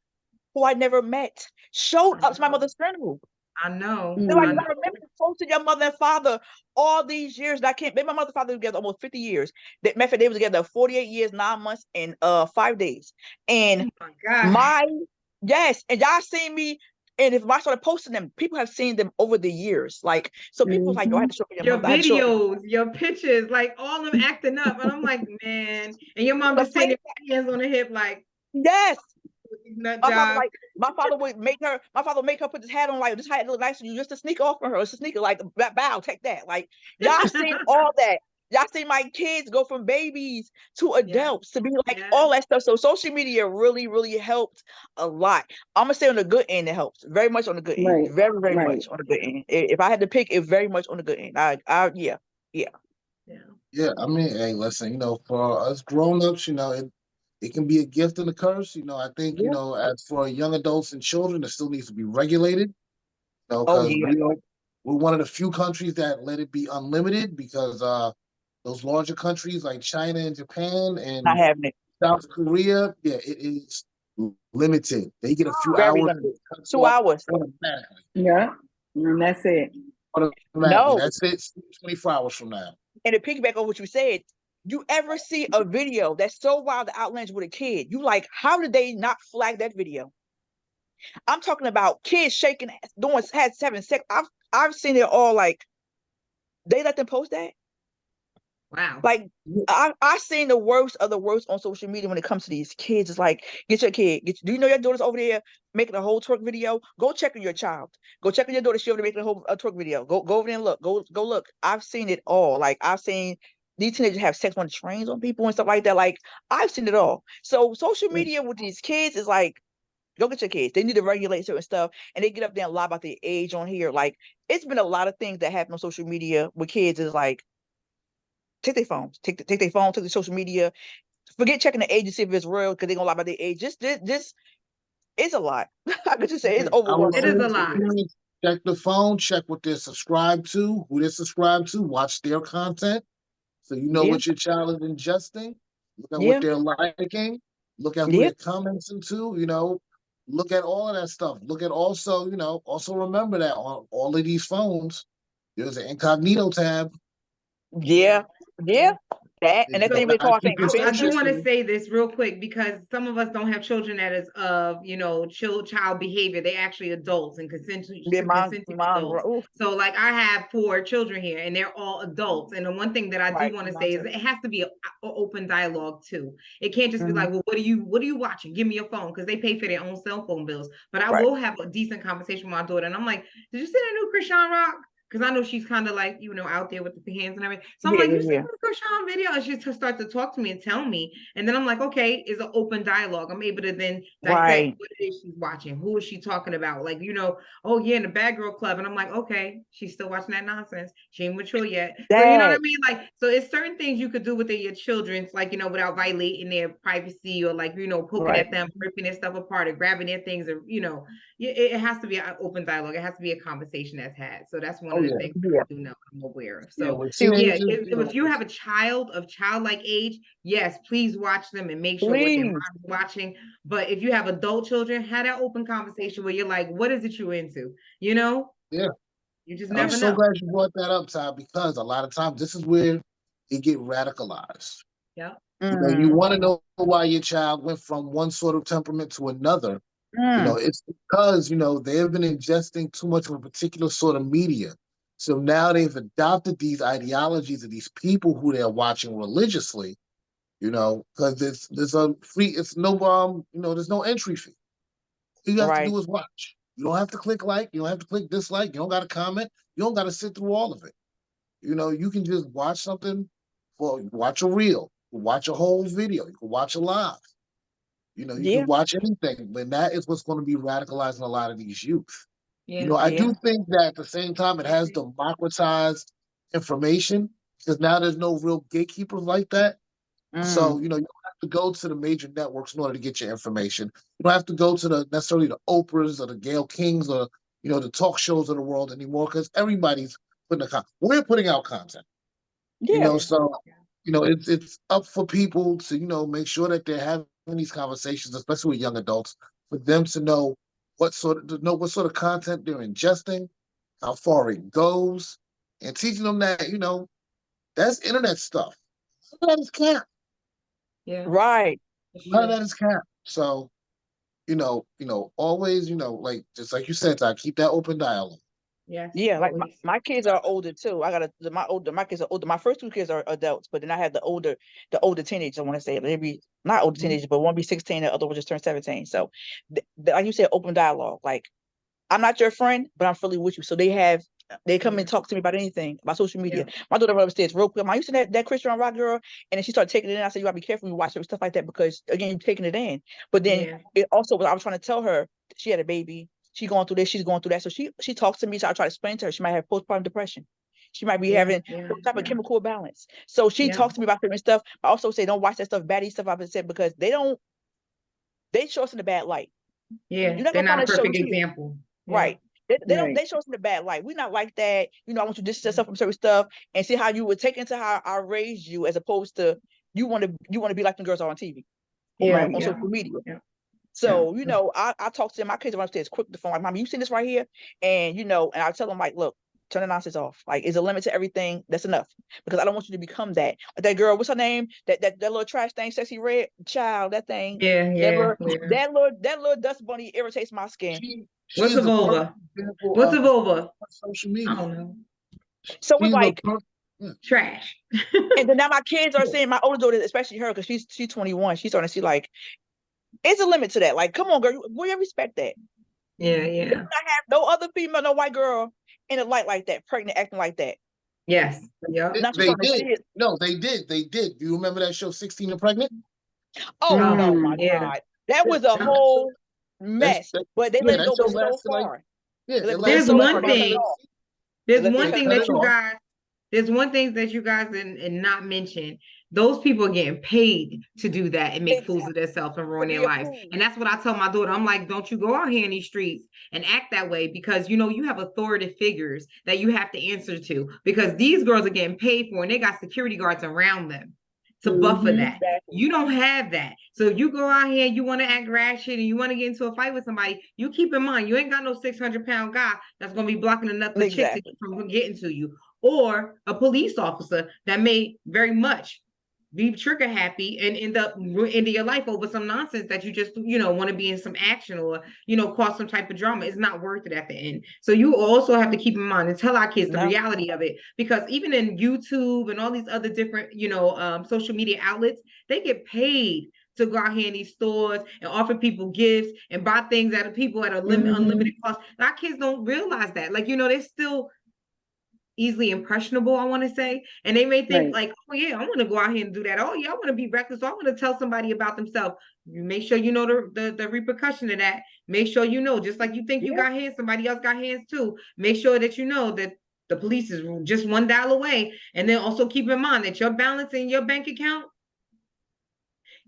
S2: who I never met showed up to my mother's funeral.
S4: I know.
S2: They're like,
S4: I
S2: I
S4: know.
S2: remember you close to your mother and father all these years. And I can't. My mother and father were together almost 50 years. They, matter of fact, they were together 48 years, 9 months, and 5 days. And
S4: Oh my God.
S2: my yes, and y'all seen me. And if I started posting them, people have seen them over the years. Like, so people was like, "Yo, I had to show up your
S4: Your
S2: mother. I had to show up."
S4: videos, your pictures, like all of them acting up. And I'm like, man. And your mom just sitting there with her hands on her hip, like,
S2: Yes.
S4: nut
S2: My father,
S4: job.
S2: like, my father would make her put this hat on, like, this hat look nice on you, just a sneaker off for her. It's a sneaker, like, bow, take that. Like, y'all seen all that. Y'all seen my kids go from babies to adults to be like all that stuff. So social media really, really helped a lot. I'm gonna say on the good end, it helps very much on the good end, very, very much on the good end. If I had to pick, it very much on the good end. Yeah.
S1: Yeah, I mean, hey, listen, for us grown-ups, it can be a gift and a curse. I think,
S2: Yeah.
S1: as for young adults and children, it still needs to be regulated,
S2: Oh
S1: because
S2: yeah.
S1: we're one of the few countries that let it be unlimited, because those larger countries like China and Japan
S2: Not
S1: and
S2: having it.
S1: South Korea, yeah, it is limited. They get a few
S2: Very
S1: hours,
S2: limited.
S1: cuts
S2: 2
S1: off
S2: hours.
S1: automatically.
S5: Yeah, and that's it.
S1: Automatically.
S2: No.
S1: That's it. 24 hours from now.
S2: And to piggyback on what you said, you ever see a video that's so wild to outlandish with a kid? You like, how did they not flag that video? I'm talking about kids shaking, having sex. I've seen it all. Like, they let them post that.
S4: Wow.
S2: Like, I seen the worst of the worst on social media when it comes to these kids. It's like, get your kid. Do you know your daughter's over there making a whole twerk video? Go check on your child. Go check on your daughter. She over there making a twerk video. Go over there and look. Go look. I've seen it all. Like, I've seen these teenagers have sex on trains on people and stuff like that. Like, I've seen it all. So social media with these kids is like, go get your kids. They need to regulate certain stuff, and they get up there and lie about their age on here. Like, it's been a lot of things that happen on social media with kids. Is like, take their phones, take their phone, take the social media. Forget checking the age to see if it's real, because they're gonna lie about their age. Just it's a lot. I could just say it's
S1: I would
S4: It
S1: say
S2: overwhelming.
S4: is a
S1: to
S4: lot.
S1: parents, check the phone, check what they're subscribed to, who they're subscribed to, watch their content, so you know
S2: Yeah,
S1: what your child is ingesting. Look at what
S2: yeah,
S1: they're liking. Look at who
S2: yeah.
S1: they're commenting to. Look at all of that stuff. Look at also, also remember that on all of these phones, there's an incognito tab.
S2: Yeah, yeah. That, and that
S1: You
S2: thing
S4: So
S2: really called, I
S1: keep
S2: think,
S1: your
S4: I do
S2: fingerprint.
S4: want to
S1: secrecy.
S4: say this real quick, because some of us don't have children that is of, child behavior. They actually adults and consenting
S2: Yeah,
S4: adults.
S2: oof,
S4: So like I have 4 children here and they're all adults. And the one thing that I do
S2: right.
S4: want to say is it has to be a open dialogue too. It can't just be
S2: Mhm.
S4: like, well, what are you watching? Give me your phone, because they pay for their own cell phone bills. But I
S2: Right.
S4: will have a decent conversation with my daughter. And I'm like, did you see that new Krishan Rock? Because I know she's kind of like, out there with the hands and everything. So I'm
S2: Yeah,
S4: like, you see
S2: yeah,
S4: the Krishan video? And she start to talk to me and tell me. And then I'm like, okay, it's an open dialogue. I'm able to then dissect
S2: right.
S4: what it is she's watching. Who is she talking about? Like, oh yeah, in the Bad Girl Club. And I'm like, okay, she's still watching that nonsense. She ain't mature yet. So you know what I
S2: That,
S4: mean? Like, so it's certain things you could do with your children's, like, without violating their privacy, or like, poking
S2: right.
S4: at them, ripping their stuff apart, or grabbing their things, or it has to be an open dialogue. It has to be a conversation that's had. So that's one
S1: Oh
S4: of the
S1: yeah,
S4: things
S2: Yeah.
S4: I do know, I'm aware of.
S1: yeah.
S4: So
S1: With
S4: yeah,
S1: teenagers,
S4: if you have a child of childlike age, yes, please watch them and make sure what their
S2: Please.
S4: mom's watching. But if you have adult children, have that open conversation where you're like, what is it you into?
S1: yeah.
S4: You just
S1: I'm
S4: never
S1: so
S4: know.
S1: glad you brought that up, Ty, because a lot of times this is where they get radicalized.
S4: Yeah.
S1: You want to know why your child went from one sort of temperament to another. It's because, they've been ingesting too much of a particular sort of media. So now they've adopted these ideologies of these people who they're watching religiously, because it's no, there's no entry fee. All you have to
S2: Right.
S1: do is watch. You don't have to click like, you don't have to click dislike, you don't got to comment, you don't got to sit through all of it. You can just watch something, watch a reel, watch a whole video, you can watch a live. You
S2: Yeah.
S1: can watch anything, but that is what's going to be radicalizing a lot of these youth.
S4: Yeah.
S1: I
S2: Yeah.
S1: do think that at the same time it has democratized information, because now there's no real gatekeepers like that. So, you don't have to go to the major networks in order to get your information. You don't have to go to necessarily the Oprahs or the Gayle Kings or, the talk shows of the world anymore, because everybody's we're putting out content.
S2: Yeah.
S1: So it's up for people to make sure that they're having these conversations, especially with young adults, for them to know what sort of content they're ingesting, how far it goes, and teaching them that, that's internet stuff. None of that is camp.
S4: Yeah.
S2: Right.
S1: None of that is camp. So, always, just like you said, I keep that open dialogue.
S4: Yes.
S2: Yeah, like
S4: always.
S2: my kids are older too. I got my kids are older. My first 2 kids are adults, but then I have the older teenagers. I want to say maybe not older teenagers, but one be 16, the other one just turned 17. So, like you said, open dialogue. Like, I'm not your friend, but I'm fully with you. So they come and talk to me about anything, about social media.
S4: Yeah.
S2: My daughter went upstairs real quick. I used to that Christian rock girl, and then she started taking it in. I said, you gotta be careful when you watch her, stuff like that, because again, you're taking it in. But then it also, I was trying to tell her, she had a baby, she's going through this, she's going through that. So she talks to me, so I try to explain to her, she might have postpartum depression. She might be having some type of chemical imbalance. So she talks to me about certain stuff. I also say, don't watch that stuff, baddie stuff I've been said, because they show us in a bad light.
S4: Yeah,
S2: You're not
S4: they're
S2: gonna
S4: not a
S2: find a show
S4: perfect
S2: to
S4: example.
S2: right. They show us in the bad light. We're not like that. I want you to distance yourself from certain stuff and see how you would take into how I raised you, as opposed to you want to be like the girls are on TV or
S4: Yeah,
S2: on social media.
S4: Yeah.
S2: So, I talk to them. My kids are upstairs quick to the phone, like, Mommy, you seen this right here? And and I tell them, like, look, turn the nonsense off. Like, is a limit to everything. That's enough. Because I don't want you to become that. That girl, what's her name? That little trash thing, Sexy Red child, that thing.
S4: Yeah.
S2: That little dust bunny irritates my skin.
S4: What's a vulva? What's a vulva?
S1: Social
S4: I
S1: media.
S4: don't know.
S2: So it's like
S4: trash.
S2: and then now my kids are saying, my older daughter, especially her, because she's 21, she's starting to see, like, it's a limit to that. Like, come on, girl, will you respect that?
S4: Yeah.
S2: I have no other female, no white girl in a light like that, pregnant, acting like that.
S4: Yes. Yeah.
S1: They did. No, they did. They did. You remember that show, 16 and Pregnant?
S2: Oh no, my God. That was a whole mess. But they let it go so far.
S4: There's one thing. There's one thing that you guys and not mention. Those people are getting paid to do that and make fools of themselves and ruin their lives. And that's what I tell my daughter. I'm like, don't you go out here in these streets and act that way, because you have authoritative figures that you have to answer to, because these girls are getting paid for, and they got security guards around them to buffer that. You don't have that. So you go out here, you want to act ratchet and you want to get into a fight with somebody, you keep in mind, you ain't got no 600-pound guy that's going to be blocking another chick from getting to you, or a police officer that may very much be trigger happy and end up ending your life over some nonsense that you just, want to be in some action or, cause some type of drama. It's not worth it at the end. So you also have to keep in mind and tell our kids the reality of it, because even in YouTube and all these other different, social media outlets, they get paid to go out here in these stores and offer people gifts and buy things at people at a unlimited cost. Our kids don't realize that. Like, they're still easily impressionable, I want to say, and they may think like, oh yeah, I want to go out here and do that. Oh yeah, I want to be reckless. I want to tell somebody about themselves. You make sure you know the repercussion of that. Make sure just like you think you got hands, somebody else got hands too. Make sure that you know that the police is just one dial away, and then also keep in mind that your balance in your bank account,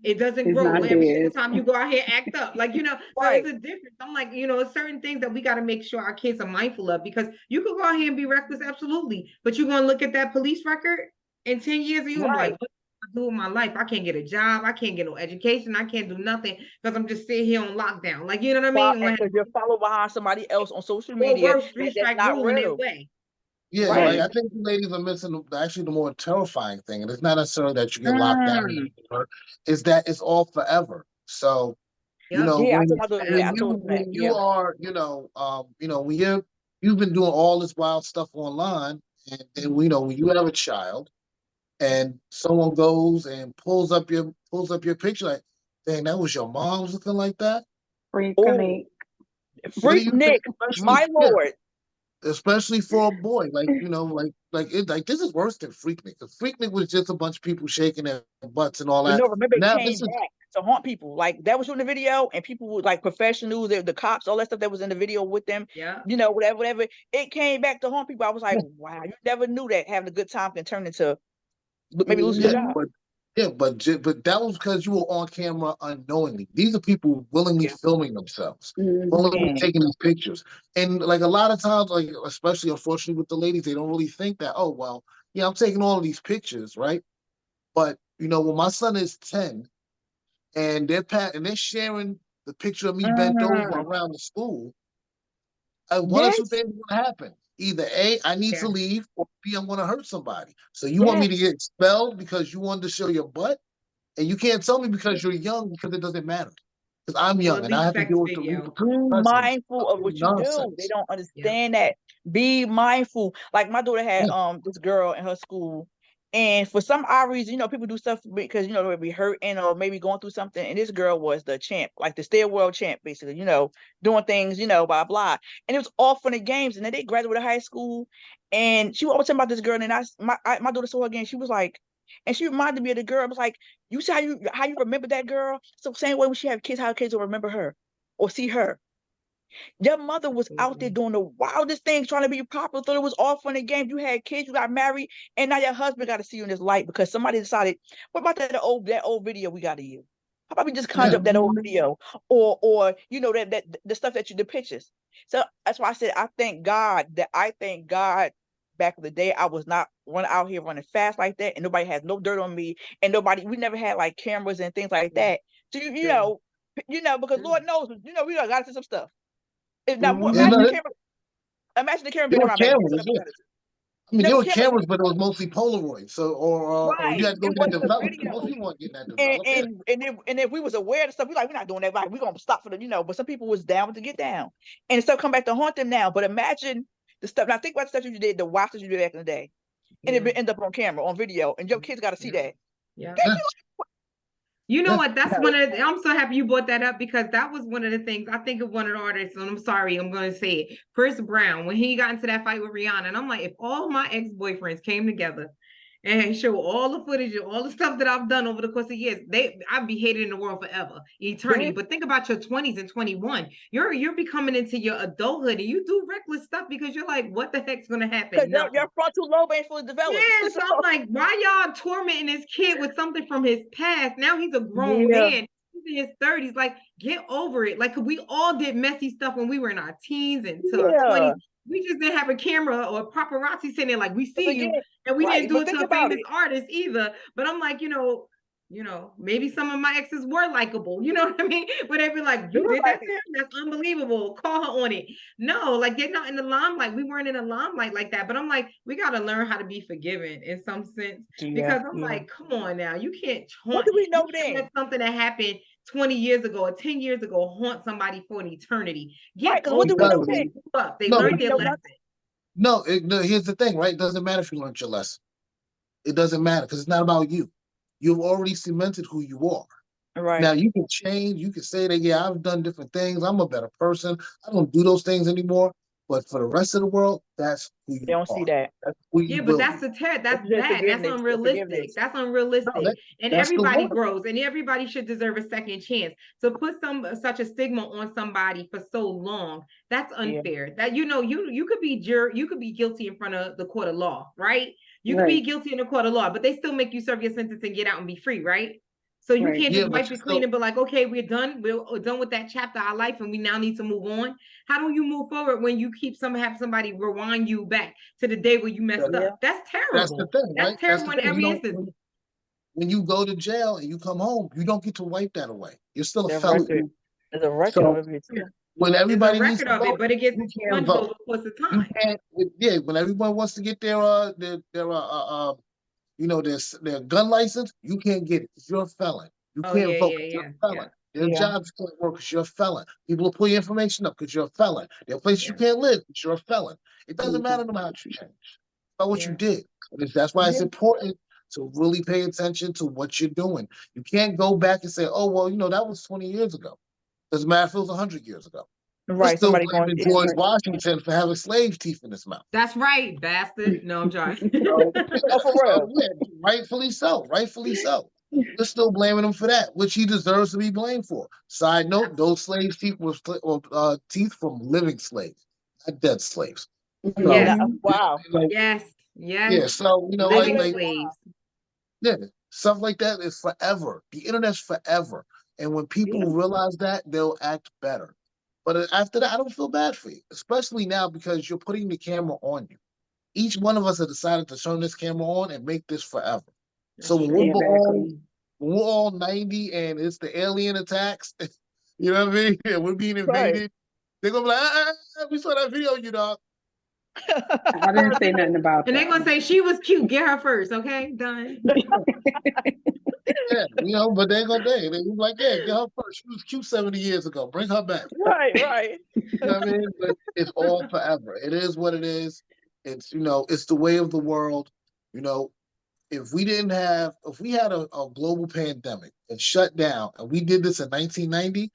S4: it doesn't grow every single time you go out here act up. Like, so it's a difference. I'm like, it's certain things that we got to make sure our kids are mindful of, because you could go out here and be reckless, absolutely. But you're going to look at that police record in 10 years and you're like, what do I do with my life? I can't get a job. I can't get no education. I can't do nothing because I'm just sitting here on lockdown. Like, you know what I mean?
S2: Because you're following behind somebody else on social
S4: Or
S2: media.
S4: worse, three-strike rule in their way.
S1: Yeah, like, I think the ladies are missing actually the more terrifying thing, and it's not necessarily that you get locked down, is that it's all forever. So, when you are, when you've been doing all this wild stuff online, and then when you have a child, and someone goes and pulls up your picture, like, dang, that was your mom's looking like that.
S5: Freak
S2: Nick, my Lord.
S1: Especially for a boy, like this is worse than Freaknik. Because Freaknik was just a bunch of people shaking their butts and all that.
S2: Remember, it came back to haunt people. Like, that was in the video, and people were like professionals, the cops, all that stuff that was in the video with them.
S4: Yeah.
S2: Whatever. It came back to haunt people. I was like, wow, you never knew that having a good time can turn into maybe losing your job.
S1: But that was because you were on camera unknowingly. These are people willingly filming themselves, willingly taking these pictures. And like a lot of times, like especially unfortunately with the ladies, they don't really think that, oh well, yeah, I'm taking all of these pictures, right? But when my son is 10 and they're sharing the picture of me bent over around the school, one or two
S2: Yes,
S1: things are going to happen. Either A, I need to
S4: Yeah.
S1: leave, or B, I'm going to hurt somebody. So you want me to
S2: yes.
S1: get expelled because you wanted to show your butt? And you can't tell me because you're young because it doesn't matter. Because I'm
S4: Well,
S1: young
S4: at
S1: and I
S4: least
S1: have to
S4: sex
S1: deal with the
S4: video.
S2: Be
S1: repercussions
S2: mindful
S1: of
S2: of
S1: your
S2: what you do. They
S1: nonsense.
S2: don't understand that. Be mindful. Like my daughter had
S1: Yeah.
S2: this girl in her school, and for some odd reason, people do stuff because they be hurting or maybe going through something. And this girl was the champ, like the still world champ, basically. Doing things, blah blah. And it was all fun and games. And then they graduated high school, and she was always talking about this girl. And my daughter saw her again. She was like, and she reminded me of the girl. I was like, you see how you remember that girl? So same way when she have kids, how kids will remember her or see her. Your mother was out there doing the wildest things, trying to be popular. Thought it was all fun and games. You had kids, you got married, and now your husband got to see you in this light because somebody decided, what about that old video we got of you? How about we just conjure
S1: Yeah.
S2: up that old video, or that the stuff that the pictures. So that's why I said I thank God back in the day I was not out here running fast like that, and nobody has no dirt on me, and we never had like cameras and things like that. So because Lord knows, we got to see some stuff. Now
S1: Yeah,
S2: imagine
S1: no,
S2: the camera. Imagine the camera
S1: there
S2: being
S1: were
S2: around back then.
S1: cameras. Yeah. I mean,
S2: No,
S1: there
S2: the
S1: were
S2: camera,
S1: cameras, but it was mostly Polaroid. So, or you
S2: right?
S1: had to go
S2: It
S1: get that
S2: wasn't a
S1: developed. Most
S2: video.
S1: people weren't getting that
S2: And
S1: developed. Yeah.
S2: and if we was aware of stuff, we're not doing that. Right, we're gonna stop for But some people was down to get down, and stuff come back to haunt them now. But imagine the stuff. Now think about the stuff you did, the watches you did back in the day, and
S4: Yeah.
S2: it end up on camera, on video, and your kids got to see that.
S4: Yeah.
S1: Yeah.
S4: You know
S1: Yeah.
S4: what? That's one of I'm so happy you brought that up because that was one of the things I think of one of the artists, and I'm sorry, I'm gonna say it. Chris Brown, when he got into that fight with Rihanna, and I'm like, if all my ex-boyfriends came together and show all the footage and all the stuff that I've done over the course of years, I'd be hated in the world forever, eternity. But think about your 20s and 21. You're becoming into your adulthood and you do reckless stuff because you're like, what the heck's gonna
S2: Because
S4: happen?
S2: your frontal lobe ain't fully developed.
S4: Yeah, so I'm like, why y'all tormenting this kid with something from his past? Now he's a grown
S2: Yeah.
S4: man. He's in his 30s. Like, get over it. Like, we all did messy stuff when we were in our teens and to our 20s. We just didn't have a camera or paparazzi sitting there like, we see you. And we didn't do it to a famous artist either. But I'm like, maybe some of my exes were likable. You know what I mean? But they'd be like, you did that to him? That's unbelievable. Call her on it. No, like they're not in the limelight. We weren't in the limelight like that. But I'm like, we got to learn how to be forgiving in some sense. Because I'm like, come on now. You can't haunt.
S2: What do we know then?
S4: Let something that happened 20 years ago or 10 years ago haunt somebody for an eternity. Get
S2: because what do we know then?
S4: up. They learned their lesson.
S1: No, here's the thing, right? It doesn't matter if you learned your lesson. It doesn't matter because it's not about you. You've already cemented who you are.
S2: Right.
S1: Now you can change. You can say that, yeah, I've done different things. I'm a better person. I don't do those things anymore. But for the rest of the world, that's who you are.
S2: They don't see that.
S4: Yeah, but that's bad. That's unrealistic. That's unrealistic.
S1: No,
S4: and everybody grows, and everybody should deserve a second chance. So put such a stigma on somebody for so long, that's unfair. Yeah. That you could be guilty in front of the court of law, right? You could be guilty in the court of law, but they still make you serve your sentence and get out and be free, right? So you can't just wipe it clean and be like, okay, we're done. We're done with that chapter of our life and we now need to move on. How do you move forward when you have somebody rewind you back to the day where you messed up? That's terrible.
S1: That's the thing, right?
S4: That's terrible in every instance.
S1: When you go to jail and you come home, you don't get to wipe that away. You're still a felon.
S2: There's a record of it too.
S1: When everybody needs to vote,
S4: but it gets expunged over the course of time.
S1: When everyone wants to get their gun license, you can't get it because you're a felon. You can't vote because you're a felon. Their jobs can't work because you're a felon. People will pull your information up because you're a felon. There are places you can't live because you're a felon. It doesn't matter no matter how you change. It's about what you did. That's why it's important to really pay attention to what you're doing. You can't go back and say, oh, well, that was 20 years ago. Doesn't matter if it was 100 years ago.
S2: Right.
S1: Still blaming George Washington for having slave teeth in his mouth.
S4: That's right, bastard. No, I'm joking.
S2: For real.
S1: Rightfully so. We're still blaming him for that, which he deserves to be blamed for. Side note, those slave teeth were teeth from living slaves, not dead slaves.
S4: Yes.
S2: Wow.
S4: Yes.
S1: Yeah. So
S4: slaves.
S1: Yeah, stuff like that is forever. The internet's forever. And when people realize that, they'll act better. But after that, I don't feel bad for you, especially now because you're putting the camera on you. Each one of us has decided to turn this camera on and make this forever. So when we're all 90 and it's the alien attacks, You know what I mean? Yeah, we're being
S2: Right.
S1: invaded. They're gonna be like, we saw that video, you dog.
S5: I didn't say nothing about
S4: And
S5: that.
S4: they're gonna say she was cute. Get her first, okay? Done.
S1: Yeah, but they're gonna they be like, yeah, get her first. She was cute 70 years ago. Bring her back.
S2: Right.
S1: You know what I mean? But it's all forever. It is what it is. It's it's the way of the world. You know, if we had a global pandemic and shut down, and we did this in 1990,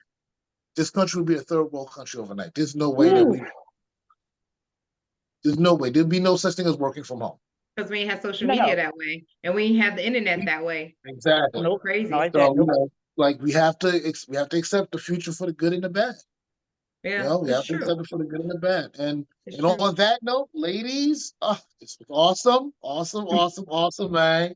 S1: this country would be a third world country overnight. There's no way there's no way. There'd be no such thing as working from home.
S4: Because we ain't have social
S2: No.
S4: media that way, and we ain't have the internet that way.
S1: Exactly.
S2: Nope.
S4: Crazy.
S2: Not like
S1: So
S2: that.
S1: like we have to accept the future for the good and the bad.
S4: Yeah,
S1: We
S4: it's
S1: have to
S4: true.
S1: accept it for the good and the bad. And
S4: It's
S1: and
S4: true.
S1: on that note, ladies, this was awesome, man.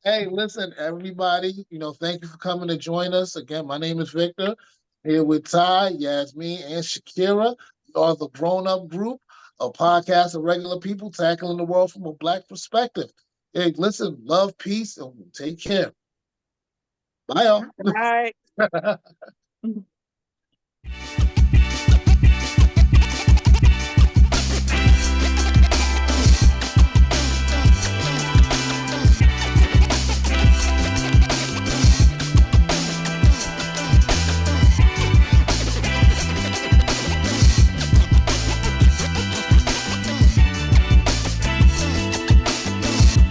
S1: Hey, listen, everybody, thank you for coming to join us. Again, my name is Victor, here with Ty, Yasmin, and Shakira. We are the Grown Up Group, a podcast of regular people tackling the world from a Black perspective. Hey, listen, love, peace, and take care. Bye, y'all.
S2: Right.